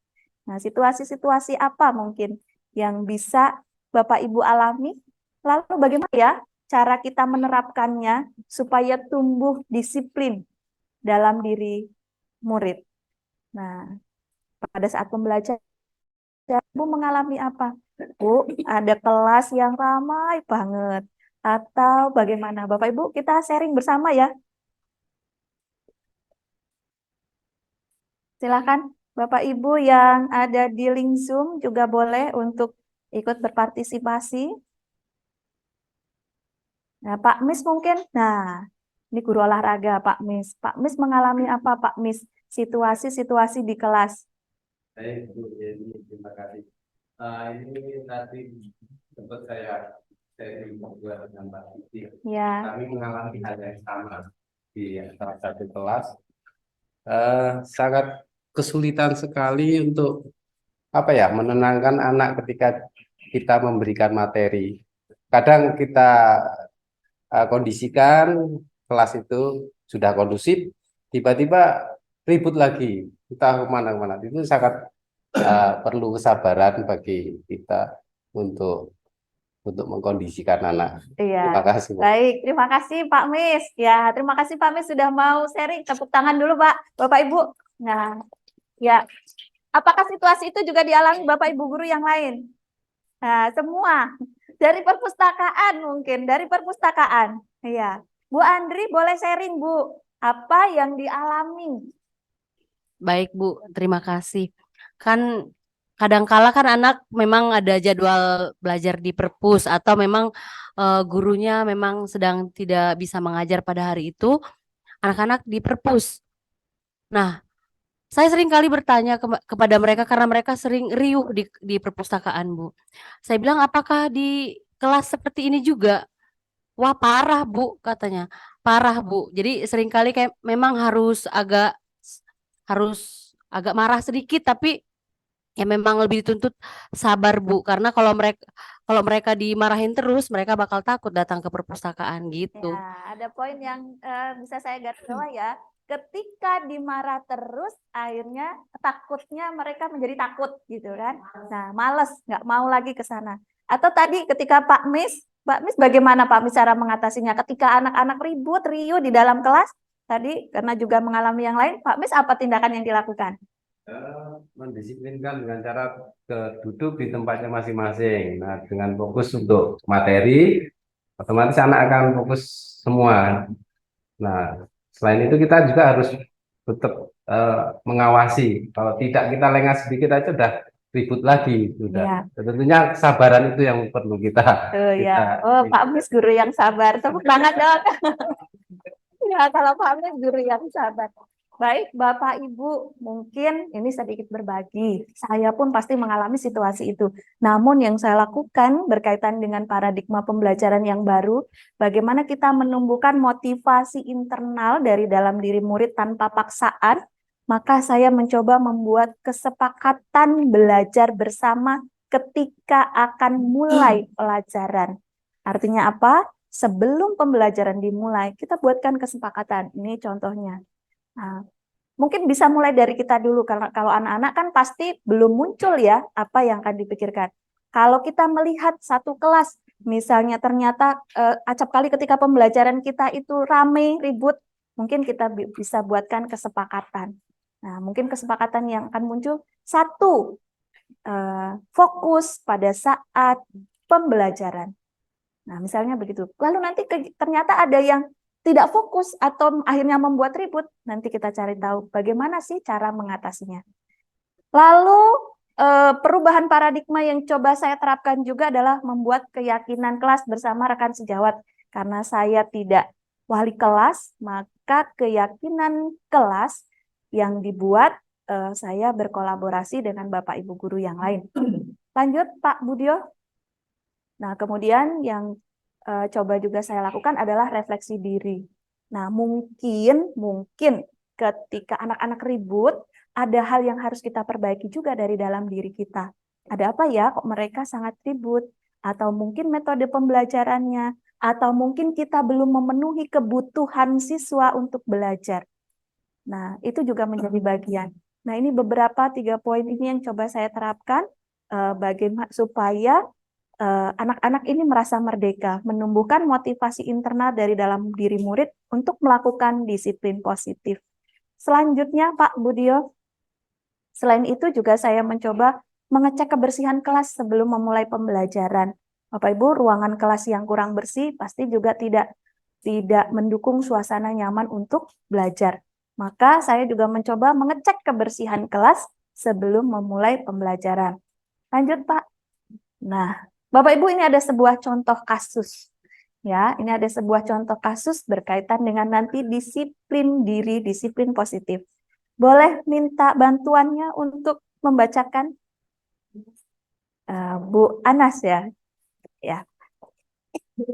B: Nah, situasi-situasi apa mungkin yang bisa Bapak Ibu alami? Lalu bagaimana ya cara kita menerapkannya supaya tumbuh disiplin dalam diri murid? Nah, pada saat pembelajaran, Ibu mengalami apa? Bu, ada kelas yang ramai banget. Atau bagaimana? Bapak Ibu, kita sharing bersama ya. Silakan Bapak Ibu yang ada di link Zoom juga boleh untuk ikut berpartisipasi. Nah, Pak Mis mungkin. Nah, ini guru olahraga Pak Mis. Pak Mis mengalami apa Pak Mis? Situasi-situasi di kelas.
F: Baik, Bu Yeni, terima kasih. Ini tadi sempat saya sharing juga dengan Mbak Titi.
B: Ya.
F: Kami mengalami hal yang sama di salah satu kelas. Sangat kesulitan sekali untuk menenangkan anak ketika kita memberikan materi. Kadang kita kondisikan kelas itu sudah kondusif, tiba-tiba ribut lagi, kita kemana-mana. Itu sangat perlu kesabaran bagi kita untuk mengkondisikan anak.
B: Iya.
F: Terima kasih, Bu.
B: Baik, terima kasih Pak Mis. Ya, terima kasih Pak Mis sudah mau sharing. Tepuk tangan dulu Pak, Bapak Ibu. Nah, ya. Apakah situasi itu juga dialami Bapak Ibu guru yang lain? Nah, semua. Dari perpustakaan mungkin, dari perpustakaan. Iya. Bu Andri boleh sharing Bu, apa yang dialami?
G: Baik Bu, terima kasih. Kan kadangkala kan anak memang ada jadwal belajar di perpus atau memang gurunya memang sedang tidak bisa mengajar pada hari itu, anak-anak di perpus. Nah, saya sering kali bertanya kepada mereka karena mereka sering riuh di perpustakaan, Bu. Saya bilang, apakah di kelas seperti ini juga? Wah, parah, Bu, katanya. Parah, Bu. Jadi seringkali kayak memang harus agak marah sedikit, tapi ya memang lebih dituntut sabar, Bu. Karena kalau mereka dimarahin terus, mereka bakal takut datang ke perpustakaan gitu.
B: Ya, ada poin yang bisa saya garis bawah ya. Ketika dimarah terus, akhirnya takutnya mereka menjadi takut gitu kan. Nah, males, nggak mau lagi ke sana. Atau tadi ketika Pak Mis bagaimana Pak Mis cara mengatasinya? Ketika anak-anak ribut, riuh di dalam kelas, tadi karena juga mengalami yang lain, Pak Mis apa tindakan yang dilakukan?
F: Mendisiplinkan dengan cara duduk di tempatnya masing-masing. Nah, dengan fokus untuk materi, otomatis anak akan fokus semua. Nah, selain itu kita juga harus tetap mengawasi. Kalau tidak kita lengah sedikit aja udah ribut lagi,
B: Ya.
F: sudah. Tentunya kesabaran itu yang perlu kita.
B: Ya. Oh, Pak Mis guru yang sabar. Tepuk tangan dong. Ya, kalau Pak Mis guru yang sabar. Baik, Bapak Ibu, mungkin ini sedikit berbagi. Saya pun pasti mengalami situasi itu. Namun yang saya lakukan berkaitan dengan paradigma pembelajaran yang baru, bagaimana kita menumbuhkan motivasi internal dari dalam diri murid tanpa paksaan, maka saya mencoba membuat kesepakatan belajar bersama ketika akan mulai pelajaran. Artinya apa? Sebelum pembelajaran dimulai, kita buatkan kesepakatan. Ini contohnya. Nah, mungkin bisa mulai dari kita dulu, karena kalau anak-anak kan pasti belum muncul ya apa yang akan dipikirkan. Kalau kita melihat satu kelas, misalnya ternyata acap kali ketika pembelajaran kita itu rame, ribut, mungkin kita bisa buatkan kesepakatan. Nah, mungkin kesepakatan yang akan muncul, satu, fokus pada saat pembelajaran. Nah, misalnya begitu. Lalu nanti ternyata ada yang tidak fokus atau akhirnya membuat ribut, nanti kita cari tahu bagaimana sih cara mengatasinya. Lalu perubahan paradigma yang coba saya terapkan juga adalah membuat keyakinan kelas bersama rekan sejawat. Karena saya tidak wali kelas, maka keyakinan kelas yang dibuat saya berkolaborasi dengan Bapak Ibu guru yang lain. Lanjut Pak Budyo. Nah, kemudian yang coba juga saya lakukan adalah refleksi diri. Nah, mungkin ketika anak-anak ribut, ada hal yang harus kita perbaiki juga dari dalam diri kita. Ada apa ya kok mereka sangat ribut? Atau mungkin metode pembelajarannya, atau mungkin kita belum memenuhi kebutuhan siswa untuk belajar. Nah, itu juga menjadi bagian. Nah, ini beberapa 3 poin ini yang coba saya terapkan bagaimana supaya anak-anak ini merasa merdeka, menumbuhkan motivasi internal dari dalam diri murid untuk melakukan disiplin positif. Selanjutnya, Pak Budyo, selain itu juga saya mencoba mengecek kebersihan kelas sebelum memulai pembelajaran. Bapak Ibu, ruangan kelas yang kurang bersih pasti juga tidak mendukung suasana nyaman untuk belajar. Maka saya juga mencoba mengecek kebersihan kelas sebelum memulai pembelajaran. Lanjut, Pak. Nah, Bapak Ibu, ini ada sebuah contoh kasus. Ya, ini ada sebuah contoh kasus berkaitan dengan nanti disiplin diri, disiplin positif. Boleh minta bantuannya untuk membacakan? Bu Anas ya. Ya.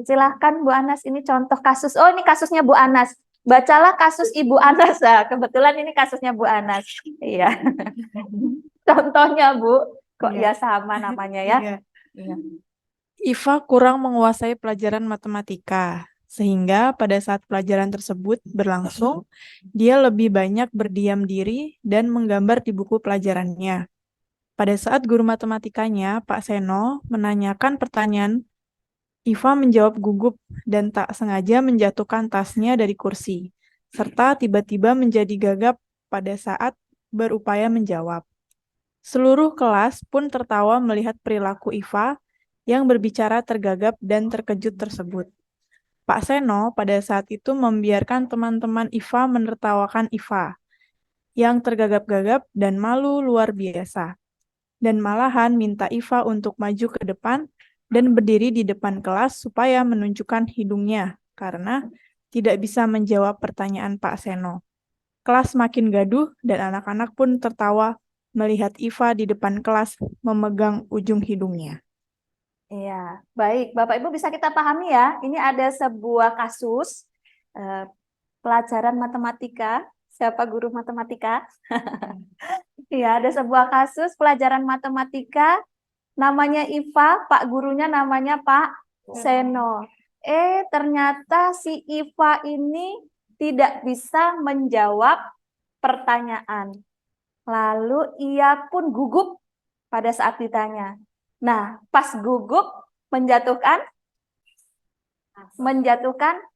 B: Silahkan Bu Anas, ini contoh kasus. Oh, ini kasusnya Bu Anas. Bacalah kasus Ibu Anas. Nah, kebetulan ini kasusnya Bu Anas. Iya. Contohnya, Bu. Kok ya sama namanya ya? Iya.
H: Iva kurang menguasai pelajaran matematika, sehingga pada saat pelajaran tersebut berlangsung, dia lebih banyak berdiam diri dan menggambar di buku pelajarannya. Pada saat guru matematikanya, Pak Seno, menanyakan pertanyaan, Iva menjawab gugup dan tak sengaja menjatuhkan tasnya dari kursi, serta tiba-tiba menjadi gagap pada saat berupaya menjawab. Seluruh kelas pun tertawa melihat perilaku Iva yang berbicara tergagap dan terkejut tersebut. Pak Seno pada saat itu membiarkan teman-teman Iva menertawakan Iva, yang tergagap-gagap dan malu luar biasa. dan malahan minta Iva untuk maju ke depan dan berdiri di depan kelas supaya menunjukkan hidungnya karena tidak bisa menjawab pertanyaan Pak Seno. Kelas makin gaduh dan anak-anak pun tertawa melihat Iva di depan kelas memegang ujung hidungnya.
B: Iya, baik. Bapak Ibu bisa kita pahami ya. Ini ada sebuah kasus pelajaran matematika. Siapa guru matematika? Iya, ada sebuah kasus pelajaran matematika. Namanya Iva, Pak gurunya namanya Pak Seno. Ternyata si Iva ini tidak bisa menjawab pertanyaan. Lalu ia pun gugup pada saat ditanya. Nah, pas gugup menjatuhkan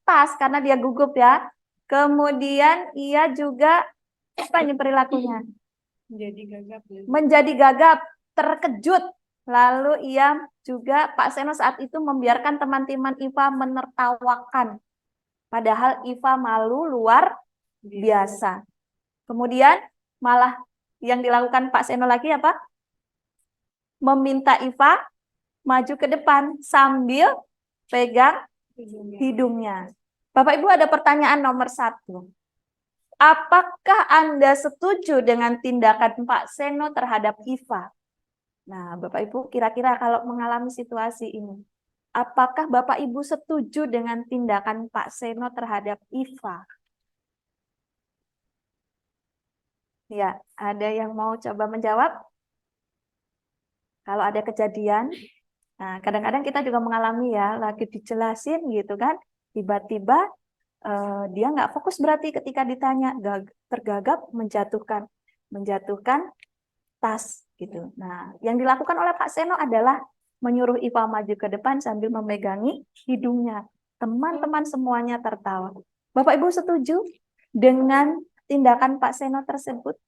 B: tas karena dia gugup ya. Kemudian ia juga apa ini perilakunya? Menjadi gagap, terkejut. Lalu ia juga Pak Seno saat itu membiarkan teman-teman Iva menertawakan. Padahal Iva malu luar biasa. Kemudian malah yang dilakukan Pak Seno lagi apa? Meminta Iva maju ke depan sambil pegang hidungnya. Bapak Ibu ada pertanyaan nomor 1. Apakah Anda setuju dengan tindakan Pak Seno terhadap Iva? Nah, Bapak Ibu kira-kira kalau mengalami situasi ini, apakah Bapak Ibu setuju dengan tindakan Pak Seno terhadap Iva? Ya, ada yang mau coba menjawab? Kalau ada kejadian, nah kadang-kadang kita juga mengalami ya, lagi dijelasin gitu kan, tiba-tiba dia nggak fokus berarti ketika ditanya, tergagap menjatuhkan tas gitu. Nah, yang dilakukan oleh Pak Seno adalah menyuruh Iva maju ke depan sambil memegangi hidungnya. Teman-teman semuanya tertawa. Bapak Ibu setuju dengan tindakan Pak Seno tersebut?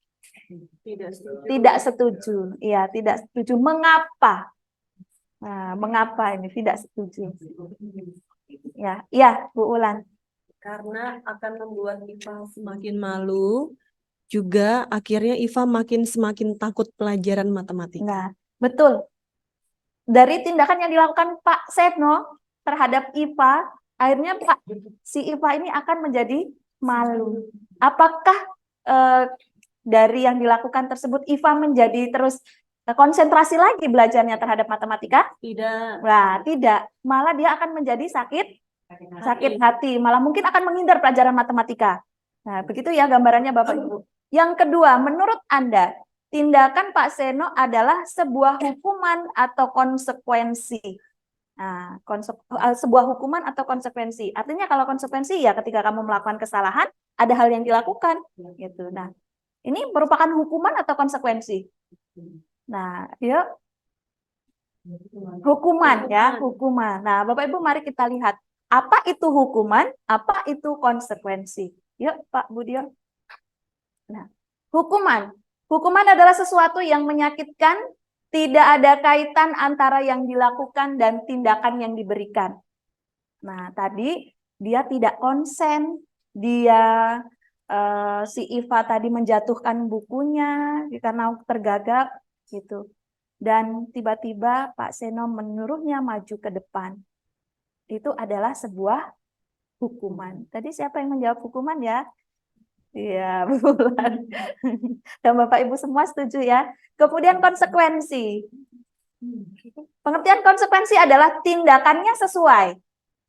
B: Tidak setuju. Iya, tidak setuju. Mengapa? Nah, mengapa ini tidak setuju? Ya, iya, Bu Ulan.
E: Karena akan membuat Iva semakin malu, juga akhirnya Iva semakin takut pelajaran matematika.
B: Nah, betul. Dari tindakan yang dilakukan Pak Seno terhadap Iva, akhirnya si Iva ini akan menjadi malu. Apakah dari yang dilakukan tersebut Iva menjadi terus konsentrasi lagi belajarnya terhadap matematika?
E: Tidak.
B: Nah, tidak. Malah dia akan menjadi sakit hati. Malah mungkin akan menghindar pelajaran matematika. Nah, begitu ya gambarannya Bapak Ibu. Yang kedua, menurut Anda, tindakan Pak Seno adalah sebuah hukuman atau konsekuensi? Nah, sebuah hukuman atau konsekuensi. Artinya kalau konsekuensi ya ketika kamu melakukan kesalahan, ada hal yang dilakukan. Gitu. Nah, ini merupakan hukuman atau konsekuensi? Nah, yuk. Hukuman ya, hukuman. Nah, Bapak Ibu mari kita lihat. Apa itu hukuman? Apa itu konsekuensi? Yuk, Pak Budio. Nah, hukuman. Hukuman adalah sesuatu yang menyakitkan, tidak ada kaitan antara yang dilakukan dan tindakan yang diberikan. Nah, tadi dia tidak konsen, dia si Iva tadi menjatuhkan bukunya karena tergagap gitu. Dan tiba-tiba Pak Seno menyuruhnya maju ke depan. Itu adalah sebuah hukuman. Tadi siapa yang menjawab hukuman ya? Iya, Bulan. Dan Bapak Ibu semua setuju ya. Kemudian konsekuensi. Pengertian konsekuensi adalah tindakannya sesuai.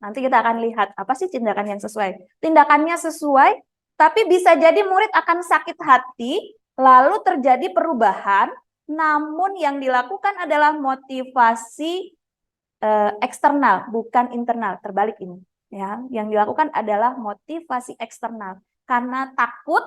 B: Nanti kita akan lihat apa sih tindakan yang sesuai. Tindakannya sesuai, tapi bisa jadi murid akan sakit hati, lalu terjadi perubahan, namun yang dilakukan adalah motivasi eksternal, bukan internal. Terbalik ini. Ya, yang dilakukan adalah motivasi eksternal. Karena takut,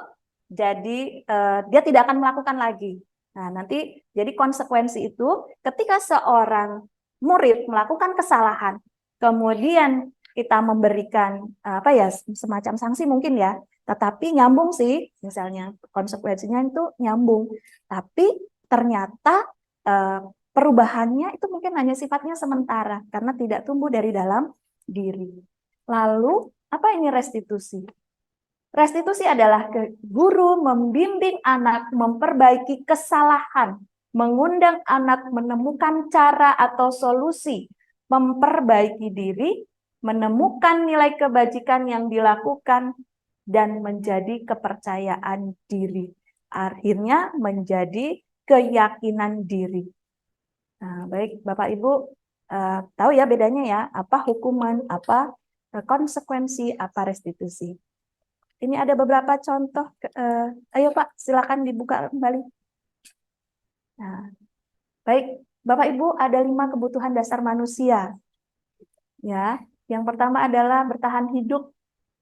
B: jadi dia tidak akan melakukan lagi. Nah, nanti jadi konsekuensi itu ketika seorang murid melakukan kesalahan, kemudian kita memberikan apa ya semacam sanksi mungkin ya, tetapi nyambung sih, misalnya konsekuensinya itu nyambung, tapi ternyata perubahannya itu mungkin hanya sifatnya sementara karena tidak tumbuh dari dalam diri. Lalu apa ini restitusi? Restitusi adalah guru membimbing anak memperbaiki kesalahan mengundang anak menemukan cara atau solusi, memperbaiki diri, menemukan nilai kebajikan yang dilakukan, dan menjadi kepercayaan diri. Akhirnya menjadi keyakinan diri. Nah, baik Bapak Ibu tahu ya bedanya ya, apa hukuman, apa konsekuensi, apa restitusi. Ini ada beberapa contoh. Ayo Pak, silakan dibuka kembali. Nah, baik Bapak Ibu, ada 5 kebutuhan dasar manusia. Ya, yang pertama adalah bertahan hidup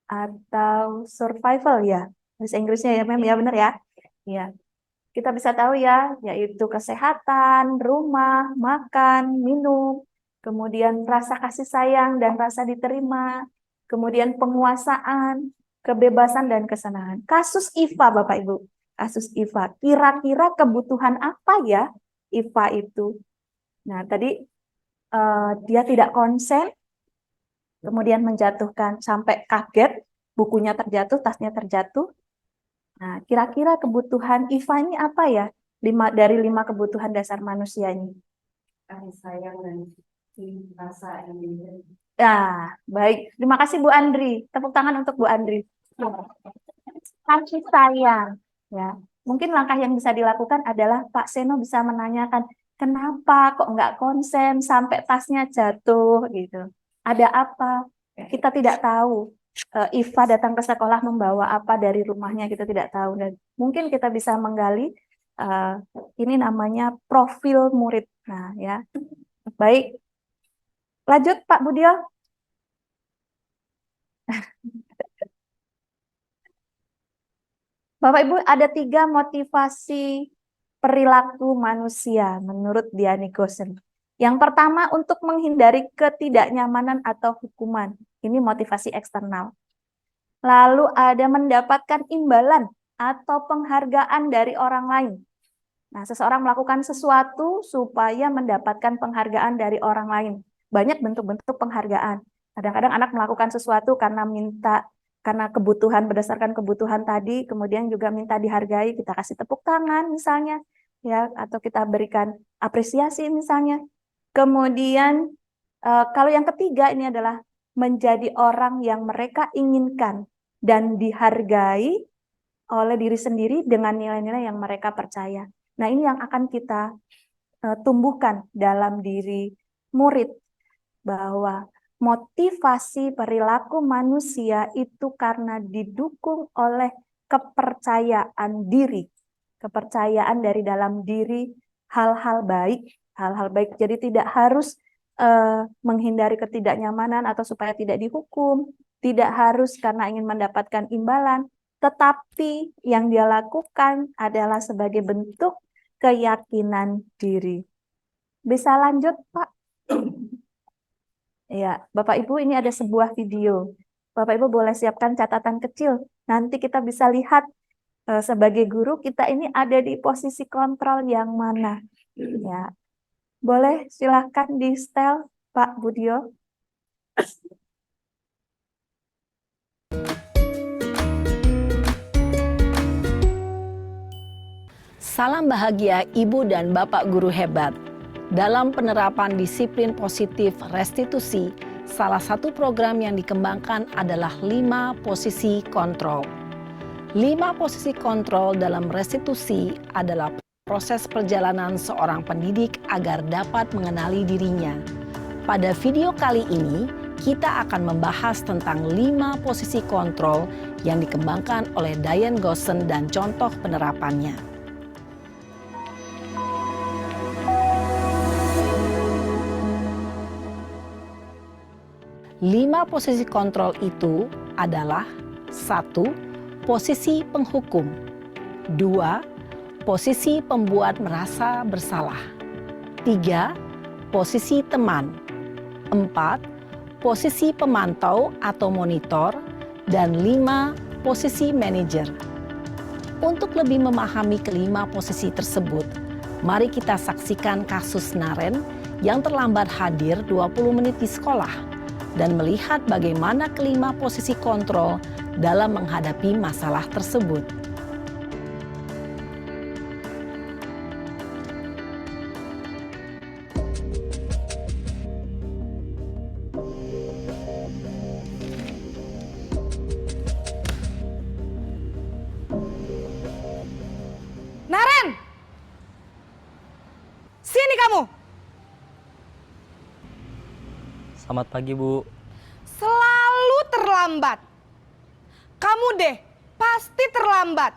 B: atau survival ya. Bahasa Inggrisnya ya, Mem, ya benar ya. Ya. Kita bisa tahu ya, yaitu kesehatan, rumah, makan, minum, kemudian rasa kasih sayang dan rasa diterima, kemudian penguasaan, kebebasan dan kesenangan. Kasus IVA Bapak Ibu, kasus IVA. Kira-kira kebutuhan apa ya IVA itu? Nah, tadi dia tidak konsen, kemudian menjatuhkan sampai kaget, bukunya terjatuh, tasnya terjatuh. Nah, kira-kira kebutuhan IVA ini apa ya? 5 dari 5 kebutuhan dasar manusia ini.
A: Kasih sayang dan rasa ingin.
B: Nah, baik. Terima kasih Bu Andri. Tepuk tangan untuk Bu Andri. Kasih sayang. Ya, mungkin langkah yang bisa dilakukan adalah Pak Seno bisa menanyakan, kenapa kok nggak konsen sampai tasnya jatuh gitu. Ada apa? Kita tidak tahu. Iva datang ke sekolah membawa apa dari rumahnya, kita tidak tahu. Dan mungkin kita bisa menggali ini namanya profil murid. Nah, ya. Baik. Lanjut Pak Budio. Bapak Ibu, ada 3 motivasi perilaku manusia menurut Diane Goosen. Yang pertama, untuk menghindari ketidaknyamanan atau hukuman. Ini motivasi eksternal. Lalu ada mendapatkan imbalan atau penghargaan dari orang lain. Nah, seseorang melakukan sesuatu supaya mendapatkan penghargaan dari orang lain. Banyak bentuk-bentuk penghargaan. Kadang-kadang anak melakukan sesuatu karena kebutuhan, berdasarkan kebutuhan tadi, kemudian juga minta dihargai, kita kasih tepuk tangan misalnya, ya, atau kita berikan apresiasi misalnya. Kemudian kalau yang ketiga ini adalah menjadi orang yang mereka inginkan dan dihargai oleh diri sendiri dengan nilai-nilai yang mereka percaya. Nah, ini yang akan kita tumbuhkan dalam diri murid, bahwa motivasi perilaku manusia itu karena didukung oleh kepercayaan diri, kepercayaan dari dalam diri, hal-hal baik. Jadi tidak harus menghindari ketidaknyamanan atau supaya tidak dihukum, tidak harus karena ingin mendapatkan imbalan, tetapi yang dia lakukan adalah sebagai bentuk keyakinan diri. Bisa lanjut, Pak? Ya, Bapak Ibu, ini ada sebuah video. Bapak Ibu boleh siapkan catatan kecil. Nanti kita bisa lihat sebagai guru kita ini ada di posisi kontrol yang mana. Ya, boleh silahkan di setel, Pak Budio.
I: Salam bahagia Ibu dan Bapak guru hebat. Dalam penerapan disiplin positif restitusi, salah satu program yang dikembangkan adalah 5 posisi kontrol. 5 posisi kontrol dalam restitusi adalah proses perjalanan seorang pendidik agar dapat mengenali dirinya. Pada video kali ini, kita akan membahas tentang 5 posisi kontrol yang dikembangkan oleh Diane Goosen dan contoh penerapannya. 5 posisi kontrol itu adalah 1. Posisi penghukum. 2. Posisi pembuat merasa bersalah. 3. Posisi teman. 4. Posisi pemantau atau monitor. Dan 5. Posisi manajer. Untuk lebih memahami kelima posisi tersebut, mari kita saksikan kasus Naren yang terlambat hadir 20 menit di sekolah dan melihat bagaimana kelima posisi kontrol dalam menghadapi masalah tersebut.
J: Selamat pagi, Bu.
K: Selalu terlambat. Kamu deh, pasti terlambat.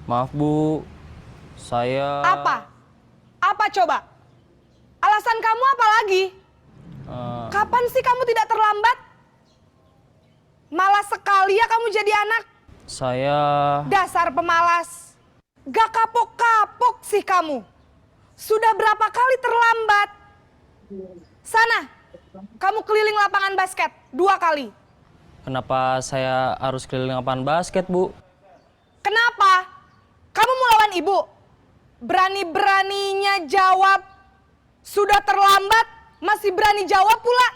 J: Maaf, Bu. Saya...
K: Apa? Apa coba? Alasan kamu apa lagi? Kapan sih kamu tidak terlambat? Malas sekali ya kamu jadi anak.
J: Saya...
K: Dasar pemalas. Gak kapok-kapok sih kamu. Sudah berapa kali terlambat? Sana, kamu keliling lapangan basket 2 kali.
J: Kenapa saya harus keliling lapangan basket, Bu?
K: Kenapa? Kamu mau lawan ibu? Berani-beraninya jawab. Sudah terlambat, masih berani jawab pula.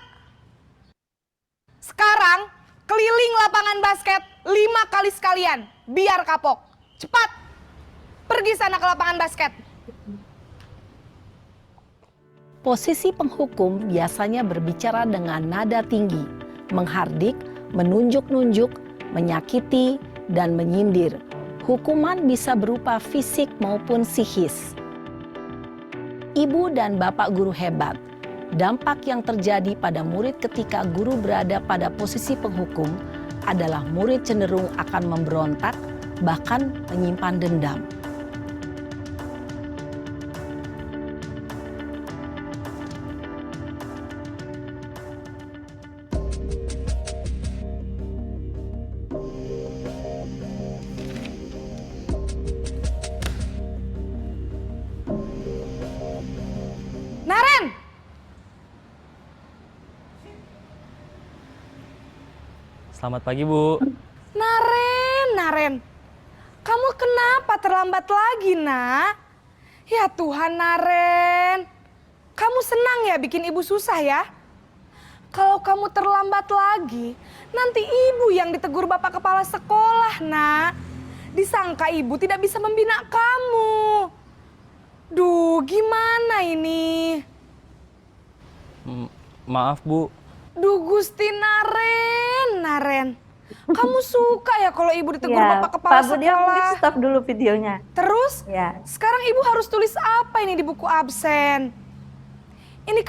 K: Sekarang, keliling lapangan basket 5 kali sekalian. Biar kapok. Cepat. Pergi sana ke lapangan basket.
I: Posisi penghukum biasanya berbicara dengan nada tinggi, menghardik, menunjuk-nunjuk, menyakiti, dan menyindir. Hukuman bisa berupa fisik maupun psikis. Ibu dan bapak guru hebat, dampak yang terjadi pada murid ketika guru berada pada posisi penghukum adalah murid cenderung akan memberontak, bahkan menyimpan dendam.
K: Naren!
J: Selamat pagi, Bu.
K: Naren. Kamu kenapa terlambat lagi, nak? Ya Tuhan, Naren. Kamu senang ya bikin ibu susah ya? Kalau kamu terlambat lagi, nanti ibu yang ditegur bapak kepala sekolah, nak. Disangka ibu tidak bisa membina kamu. Duh, gimana ini?
J: Maaf, Bu.
K: Duh, Gusti Naren. Kamu suka ya kalau ibu ditegur
B: Ya,
K: bapak kepala
B: Pak Budio mungkin
K: sekolah?
B: stop dulu videonya.
K: Terus?
B: Ya.
K: Sekarang ibu harus tulis apa ini di buku absen? Ini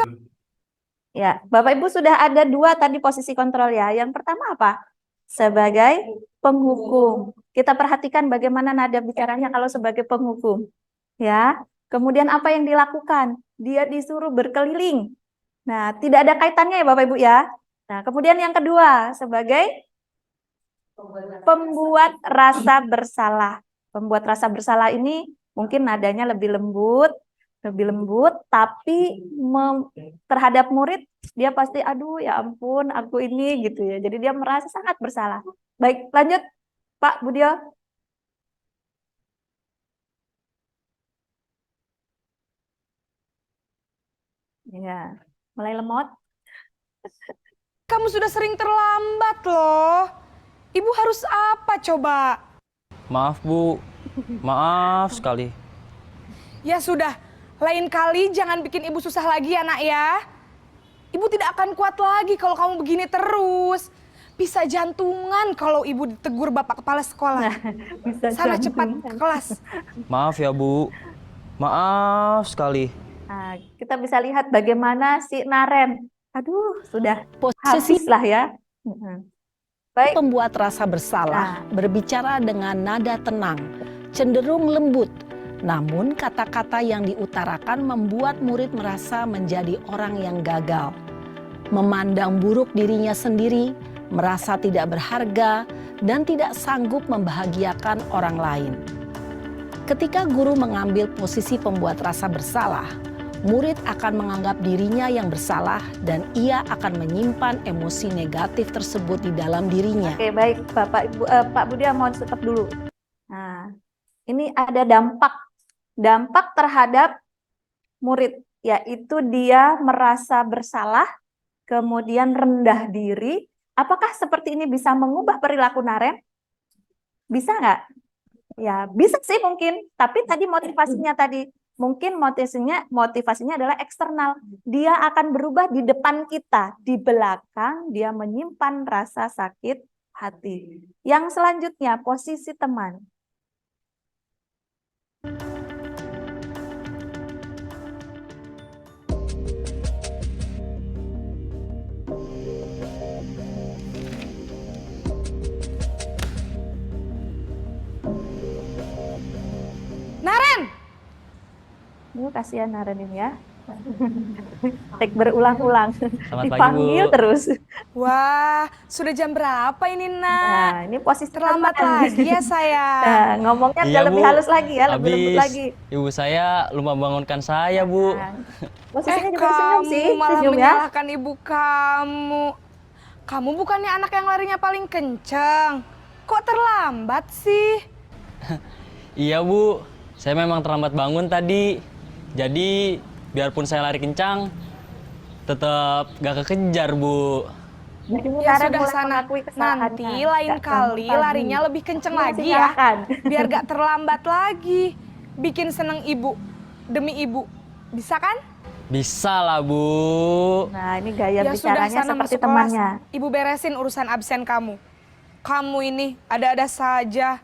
B: Ya, Bapak Ibu sudah ada 2 tadi posisi kontrol ya. Yang pertama apa? Sebagai penghukum. Kita perhatikan bagaimana nada bicaranya kalau sebagai penghukum. Ya. Kemudian apa yang dilakukan? Dia disuruh berkeliling. Nah, tidak ada kaitannya ya Bapak Ibu ya. Nah, kemudian yang kedua sebagai pembuat rasa bersalah. Pembuat rasa bersalah ini mungkin nadanya lebih lembut, tapi terhadap murid dia pasti aduh ya ampun aku ini gitu ya. Jadi dia merasa sangat bersalah. Baik, lanjut Pak Budio. Ya, mulai lemot.
K: kamu sudah sering terlambat loh. Ibu harus apa coba?
J: Maaf, Bu. Maaf sekali.
K: Ya sudah, lain kali jangan bikin ibu susah lagi ya nak ya. Ibu tidak akan kuat lagi kalau kamu begini terus. Bisa jantungan kalau ibu ditegur bapak kepala sekolah.
B: Bisa
K: Sana cepat
B: jantungan.
K: ke kelas.
J: Maaf ya, Bu. Maaf sekali.
B: Nah, kita bisa lihat bagaimana si Naren. Aduh, sudah
I: Posisi
B: habis lah ya. Baik.
I: pembuat rasa bersalah berbicara dengan nada tenang, cenderung lembut. Namun kata-kata yang diutarakan membuat murid merasa menjadi orang yang gagal. Memandang buruk dirinya sendiri, merasa tidak berharga, dan tidak sanggup membahagiakan orang lain. Ketika guru mengambil posisi pembuat rasa bersalah, murid akan menganggap dirinya yang bersalah dan ia akan menyimpan emosi negatif tersebut di dalam dirinya.
B: Oke, baik Bapak Ibu, Pak Budi mohon stop dulu. Nah, ini ada dampak terhadap murid, yaitu dia merasa bersalah, kemudian rendah diri. Apakah seperti ini bisa mengubah perilaku Naren? Bisa nggak? Ya, bisa sih mungkin. Tapi tadi motivasinya tadi. Mungkin motivasinya adalah eksternal. Dia akan berubah di depan kita. Di belakang dia menyimpan rasa sakit hati. Yang selanjutnya, posisi teman. kasihan Naren ini ya. Take berulang-ulang.
J: Selamat pagi, Bu.
B: Dipanggil terus.
K: Wah, sudah jam berapa ini, Nak?
B: Nah, ini posisi
K: Terlambat
B: teman.
K: lagi ya saya.
B: Nah, ngomongnya
J: Iya,
B: udah lebih
J: Bu.
B: halus lagi ya, lebih lembut
J: Habis
B: lagi.
J: ibu saya lupa bangunkan saya, Bu.
B: Nah, posisinya juga senyum
K: Kamu
B: sih,
K: malah
B: senyum ya.
K: menyalahkan ibu kamu. Kamu bukannya anak yang larinya paling kenceng. Kok terlambat sih?
J: Iya, Bu. Saya memang terlambat bangun tadi. Jadi, biarpun saya lari kencang, tetap gak kekejar, Bu.
K: Ya
B: Naren
K: sudah
B: mulai
K: sana.
B: mengakui kesalahannya.
K: Nanti lain
B: Nggak
K: kali
B: gampang
K: larinya
B: lagi.
K: lebih kenceng
B: Ini masih
K: lagi ya.
B: nyalakan.
K: Biar gak terlambat lagi. Bikin seneng ibu. Demi ibu. Bisa kan?
J: Bisa lah, Bu.
B: Nah, ini gaya
K: Ya sudah
B: bicaranya
K: sana
B: seperti
K: masuk kelas.
B: temannya.
K: Ibu beresin urusan absen kamu. Kamu ini ada-ada saja.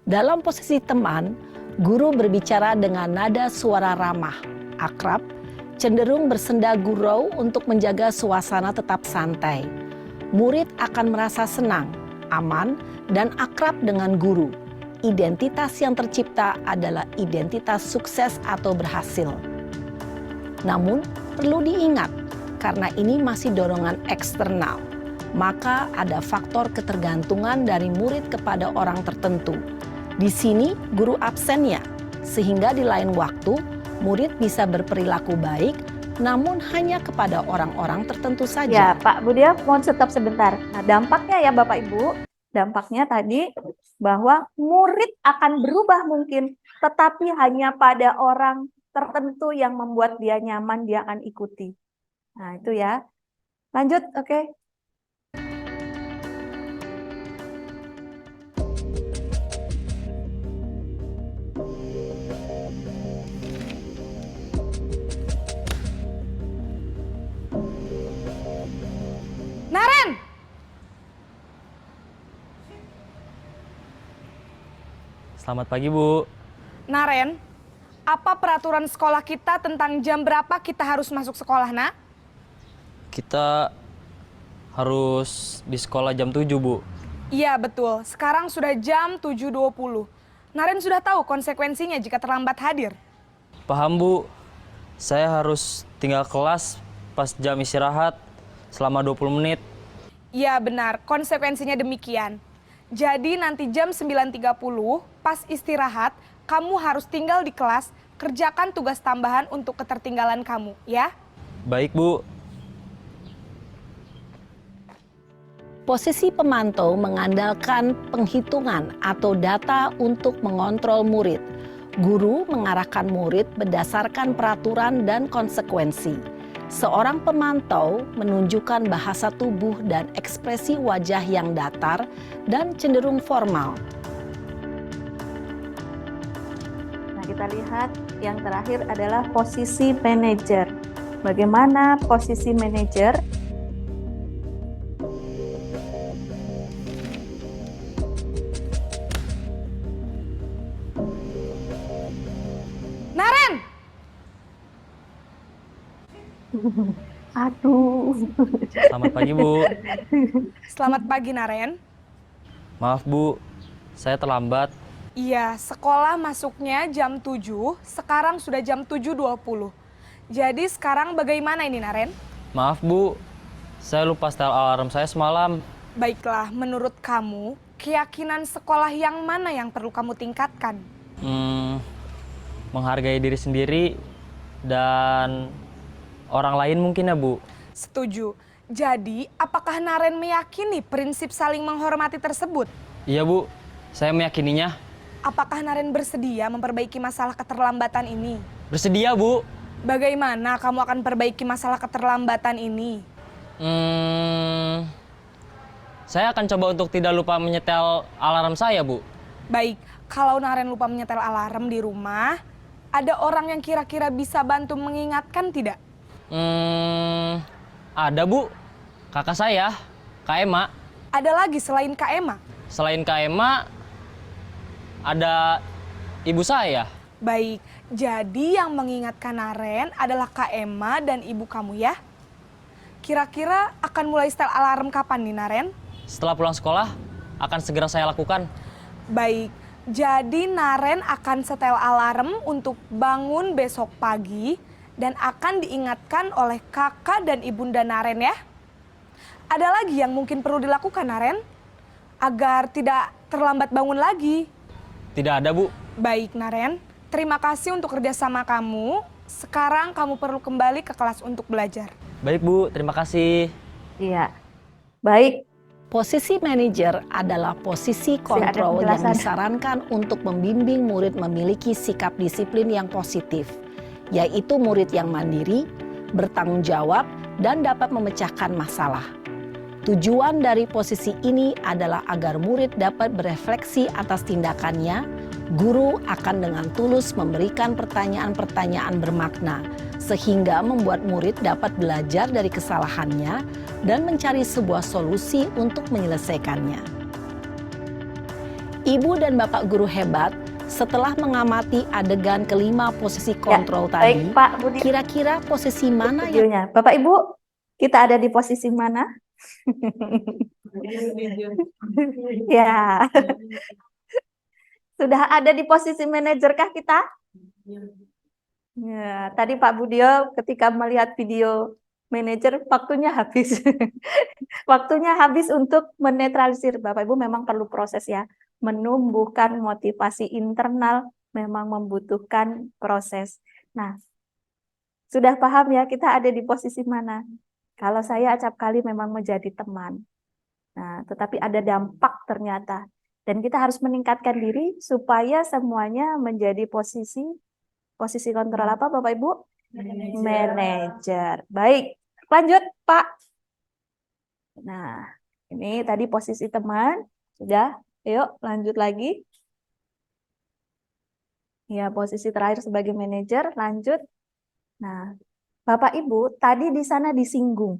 I: Dalam posisi teman, guru berbicara dengan nada suara ramah, akrab, cenderung bersenda gurau untuk menjaga suasana tetap santai. Murid akan merasa senang, aman, dan akrab dengan guru. Identitas yang tercipta adalah identitas sukses atau berhasil. Namun, perlu diingat, karena ini masih dorongan eksternal, maka ada faktor ketergantungan dari murid kepada orang tertentu. Di sini guru absennya, sehingga di lain waktu murid bisa berperilaku baik, namun hanya kepada orang-orang tertentu
B: Ya,
I: saja.
B: Pak Budia, mohon stop sebentar. Nah, dampaknya ya Bapak Ibu, dampaknya tadi bahwa murid akan berubah mungkin, tetapi hanya pada orang tertentu yang membuat dia nyaman, dia akan ikuti. Nah, itu ya. Lanjut, oke.
K: Naren!
J: Selamat pagi, Bu.
K: Naren, apa peraturan sekolah kita tentang jam berapa kita harus masuk sekolah, Nak?
J: Kita harus di sekolah jam 7, Bu.
K: Iya, betul. Sekarang sudah jam 7.20. Naren sudah tahu konsekuensinya jika terlambat hadir.
J: Paham, Bu. Saya harus tinggal kelas pas jam istirahat selama 20 menit.
K: Iya, benar. Konsekuensinya demikian. Jadi nanti jam 9.30 pas istirahat, kamu harus tinggal di kelas, kerjakan tugas tambahan untuk ketertinggalan kamu, ya?
J: Baik, Bu.
I: Posisi pemantau mengandalkan penghitungan atau data untuk mengontrol murid. Guru mengarahkan murid berdasarkan peraturan dan konsekuensi. Seorang pemantau menunjukkan bahasa tubuh dan ekspresi wajah yang datar dan cenderung formal.
B: Nah, kita lihat yang terakhir adalah posisi manajer. Bagaimana posisi manajer?
K: Naren!
B: Aduh.
J: Selamat pagi, Bu.
K: Selamat pagi, Naren.
J: Maaf, Bu. Saya terlambat.
K: Iya, sekolah masuknya jam 7, sekarang sudah jam 7.20. Jadi sekarang bagaimana ini, Naren?
J: Maaf, Bu. Saya lupa setel alarm saya semalam.
K: Baiklah, menurut kamu, keyakinan sekolah yang mana yang perlu kamu tingkatkan?
J: Menghargai diri sendiri dan orang lain mungkin ya, Bu.
K: Setuju. Jadi, apakah Naren meyakini prinsip saling menghormati tersebut?
J: Iya, Bu. Saya meyakininya.
K: Apakah Naren bersedia memperbaiki masalah keterlambatan ini?
J: Bersedia, Bu.
K: Bagaimana kamu akan perbaiki masalah keterlambatan ini?
J: Saya akan coba untuk tidak lupa menyetel alarm saya, Bu.
K: Baik, kalau Naren lupa menyetel alarm di rumah, ada orang yang kira-kira bisa bantu mengingatkan tidak?
J: Ada, Bu. Kakak saya, Kak Ema.
K: Ada lagi selain Kak Ema?
J: Selain Kak Ema, ada ibu saya.
K: Baik, jadi yang mengingatkan Naren adalah Kak Ema dan ibu kamu ya? Kira-kira akan mulai setel alarm kapan nih, Naren?
J: Setelah pulang sekolah, akan segera saya lakukan.
K: Baik, Jadi Naren akan setel alarm untuk bangun besok pagi dan akan diingatkan oleh kakak dan ibunda Naren ya. Ada lagi yang mungkin perlu dilakukan Naren agar tidak terlambat bangun lagi.
J: Tidak ada, Bu.
K: Baik Naren, terima kasih untuk kerjasama kamu. Sekarang kamu perlu kembali ke kelas untuk belajar.
J: Baik, Bu. Terima kasih.
B: Iya. Baik.
I: Posisi manajer adalah posisi
B: ada
I: kontrol yang
B: penjelasan.
I: disarankan untuk membimbing murid memiliki sikap disiplin yang positif, yaitu murid yang mandiri, bertanggung jawab, dan dapat memecahkan masalah. Tujuan dari posisi ini adalah agar murid dapat berefleksi atas tindakannya. Guru akan dengan tulus memberikan pertanyaan-pertanyaan bermakna, sehingga membuat murid dapat belajar dari kesalahannya dan mencari sebuah solusi untuk menyelesaikannya. Ibu dan Bapak guru hebat, setelah mengamati adegan kelima posisi kontrol tadi,
B: Baik, Pak Budi.
I: kira-kira posisi mana yang
B: Videonya. Bapak Ibu, kita ada di posisi mana? Ya. Sudah ada di posisi manajerkah kita? Ya, tadi Pak Budio ketika melihat video manajer, waktunya habis. Waktunya habis untuk menetralisir. Bapak Ibu memang perlu proses ya. Menumbuhkan motivasi internal memang membutuhkan proses. Nah, sudah paham ya kita ada di posisi mana? Kalau saya acap kali memang menjadi teman. Nah, tetapi ada dampak ternyata. Dan kita harus meningkatkan diri supaya semuanya menjadi posisi kontrol apa Bapak Ibu? Manajer. Baik, lanjut Pak. Nah, ini tadi posisi teman. Sudah, yuk lanjut lagi. Ya, posisi terakhir sebagai manajer, lanjut. Nah, Bapak Ibu, tadi di sana disinggung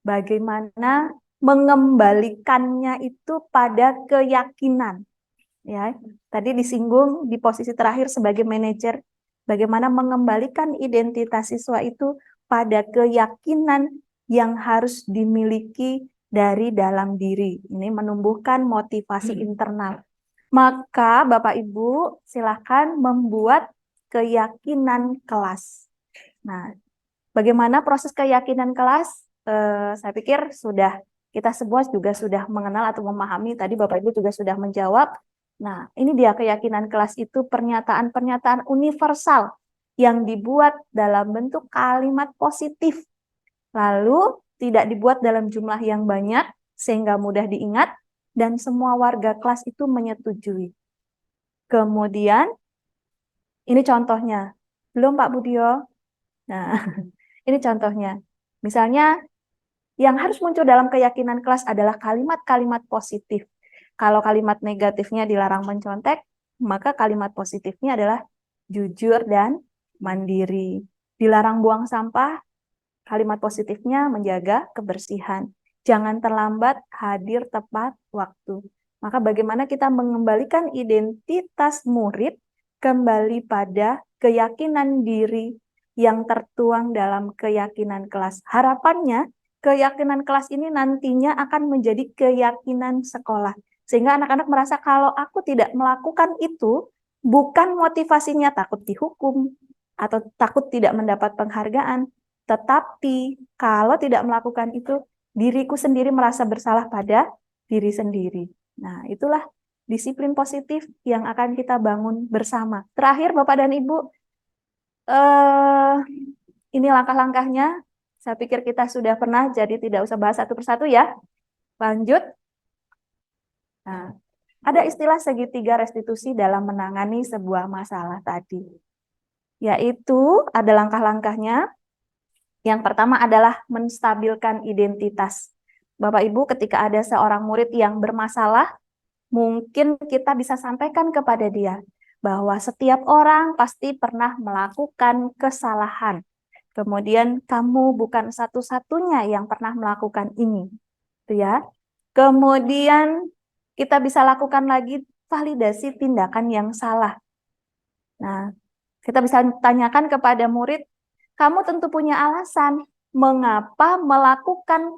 B: bagaimana mengembalikannya itu pada keyakinan. Ya, tadi disinggung di posisi terakhir sebagai manajer, bagaimana mengembalikan identitas siswa itu pada keyakinan yang harus dimiliki dari dalam diri. Ini menumbuhkan motivasi internal. Maka Bapak Ibu silakan membuat keyakinan kelas. Nah, bagaimana proses keyakinan kelas? Saya pikir kita semua juga sudah mengenal atau memahami. Tadi Bapak Ibu juga sudah menjawab. Nah, ini dia keyakinan kelas itu pernyataan-pernyataan universal yang dibuat dalam bentuk kalimat positif. Lalu tidak dibuat dalam jumlah yang banyak sehingga mudah diingat dan semua warga kelas itu menyetujui. Kemudian ini contohnya. Belum Pak Budio? Nah, ini contohnya. Misalnya yang harus muncul dalam keyakinan kelas adalah kalimat-kalimat positif. Kalau kalimat negatifnya dilarang mencontek, maka kalimat positifnya adalah jujur dan mandiri. Dilarang buang sampah, kalimat positifnya menjaga kebersihan. Jangan terlambat, hadir tepat waktu. Maka bagaimana kita mengembalikan identitas murid kembali pada keyakinan diri yang tertuang dalam keyakinan kelas. Harapannya, keyakinan kelas ini nantinya akan menjadi keyakinan sekolah. Sehingga anak-anak merasa kalau aku tidak melakukan itu, bukan motivasinya takut dihukum atau takut tidak mendapat penghargaan. Tetapi kalau tidak melakukan itu, diriku sendiri merasa bersalah pada diri sendiri. Nah, itulah disiplin positif yang akan kita bangun bersama. Terakhir Bapak dan Ibu, ini langkah-langkahnya. Saya pikir kita sudah pernah, jadi tidak usah bahas satu persatu ya. Lanjut. Nah, ada istilah segitiga restitusi dalam menangani sebuah masalah tadi. Yaitu ada langkah-langkahnya. Yang pertama adalah menstabilkan identitas. Bapak Ibu, ketika ada seorang murid yang bermasalah, mungkin kita bisa sampaikan kepada dia bahwa setiap orang pasti pernah melakukan kesalahan. Kemudian kamu bukan satu-satunya yang pernah melakukan ini. Itu ya. Kemudian kita bisa lakukan lagi validasi tindakan yang salah. Nah, kita bisa tanyakan kepada murid, kamu tentu punya alasan mengapa melakukan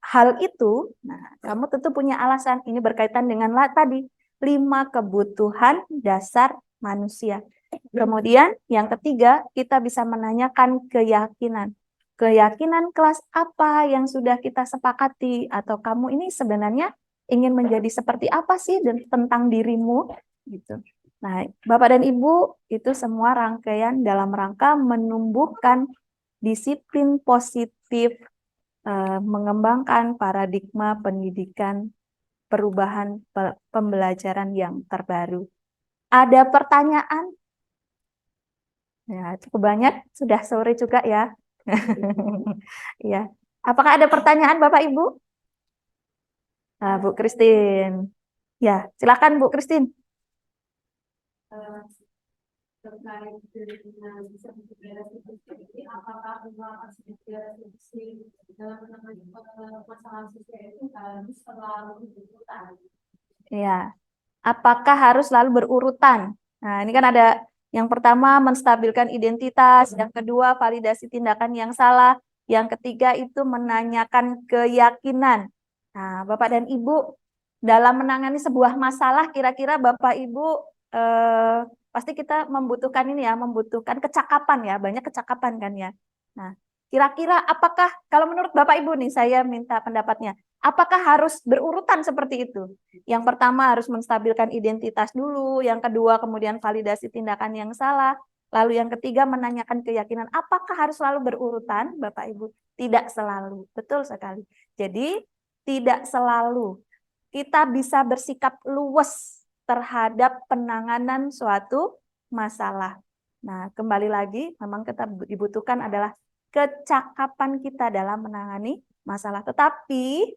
B: hal itu. Nah, kamu tentu punya alasan. Ini berkaitan dengan tadi, 5 kebutuhan dasar manusia. Kemudian yang ketiga, kita bisa menanyakan keyakinan. Keyakinan kelas apa yang sudah kita sepakati, atau kamu ini sebenarnya ingin menjadi seperti apa sih dan tentang dirimu gitu. Nah, Bapak dan Ibu, itu semua rangkaian dalam rangka menumbuhkan disiplin positif, mengembangkan paradigma pendidikan, perubahan pembelajaran yang terbaru. Ada pertanyaan? Ya, cukup banyak, sudah sore juga ya. Ya. Apakah ada pertanyaan Bapak Ibu? Nah, Bu Christine. Ya, silakan Bu Christine.
A: Terkait dengan apakah dalam menangani masalah sosial itu harus selalu berurutan?
B: Ya, apakah harus selalu berurutan? Nah, ini kan ada yang pertama menstabilkan identitas, yang kedua validasi tindakan yang salah, yang ketiga itu menanyakan keyakinan. Nah, Bapak dan Ibu dalam menangani sebuah masalah, kira-kira Bapak Ibu pasti kita membutuhkan ini ya, membutuhkan kecakapan ya, banyak kecakapan kan ya. Nah, kira-kira apakah kalau menurut Bapak Ibu nih, saya minta pendapatnya, apakah harus berurutan seperti itu? Yang pertama harus menstabilkan identitas dulu, yang kedua kemudian validasi tindakan yang salah, lalu yang ketiga menanyakan keyakinan. Apakah harus selalu berurutan, Bapak Ibu? Tidak selalu, betul sekali. Jadi tidak selalu kita bisa bersikap luwes terhadap penanganan suatu masalah. Nah, kembali lagi, memang kita dibutuhkan adalah kecakapan kita dalam menangani masalah. Tetapi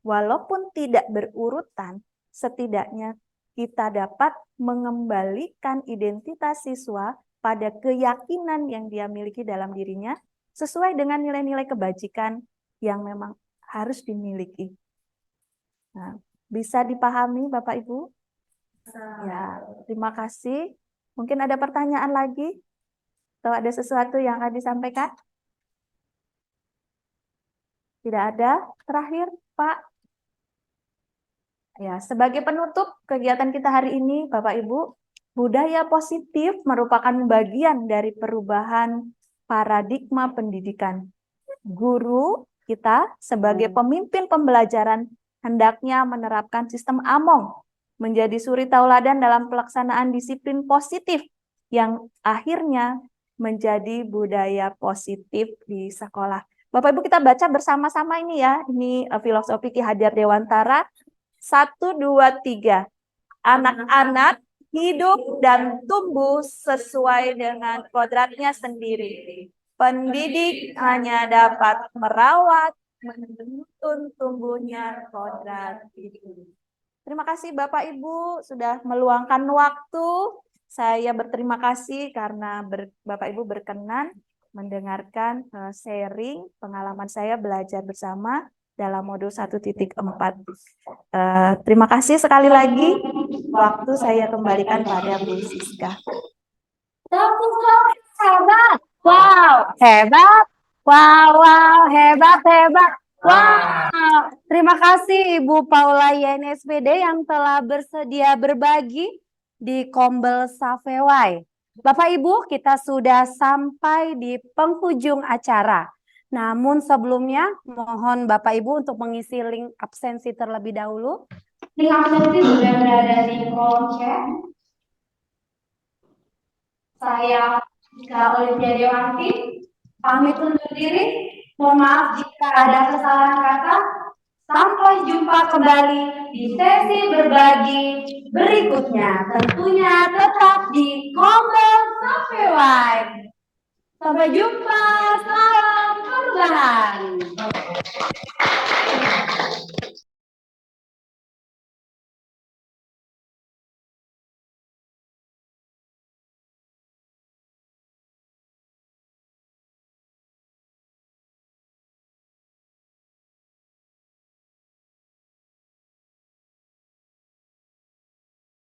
B: walaupun tidak berurutan, setidaknya kita dapat mengembalikan identitas siswa pada keyakinan yang dia miliki dalam dirinya sesuai dengan nilai-nilai kebajikan yang memang harus dimiliki. Nah, bisa dipahami Bapak Ibu? Ya, terima kasih. Mungkin ada pertanyaan lagi? Atau ada sesuatu yang akan disampaikan? Tidak ada. Terakhir, Pak. Ya, sebagai penutup kegiatan kita hari ini, Bapak Ibu, budaya positif merupakan bagian dari perubahan paradigma pendidikan. Guru kita sebagai pemimpin pembelajaran hendaknya menerapkan sistem AMONG, menjadi suri tauladan dalam pelaksanaan disiplin positif yang akhirnya menjadi budaya positif di sekolah. Bapak Ibu, kita baca bersama-sama ini ya. Ini filosofi Ki Hajar Dewantara. 1, 2, 3. Anak-anak hidup dan tumbuh sesuai dengan kodratnya sendiri. Pendidik hanya dapat merawat, menuntun tumbuhnya kodrat itu. Terima kasih Bapak Ibu sudah meluangkan waktu. Saya berterima kasih karena Bapak Ibu berkenan mendengarkan sharing pengalaman saya belajar bersama dalam modul 1.4. Terima kasih sekali lagi. Waktu saya kembalikan pada Bu Siska.
A: Hebat. Wow, hebat. Wow, hebat. Wow. Terima kasih Ibu Paula YNSPD yang telah bersedia berbagi di Kombel Saveway. Bapak Ibu, kita sudah sampai di penghujung acara. Namun sebelumnya, mohon Bapak Ibu untuk mengisi link absensi terlebih dahulu. Link absensi sudah berada di kolom chat. Saya Olivia Dewanti, pamit undur diri. Mohon maaf jika ada kesalahan kata. Sampai jumpa kembali di sesi berbagi berikutnya. Tentunya tetap di Kombel Saveway. Sampai jumpa. Salam perubahan.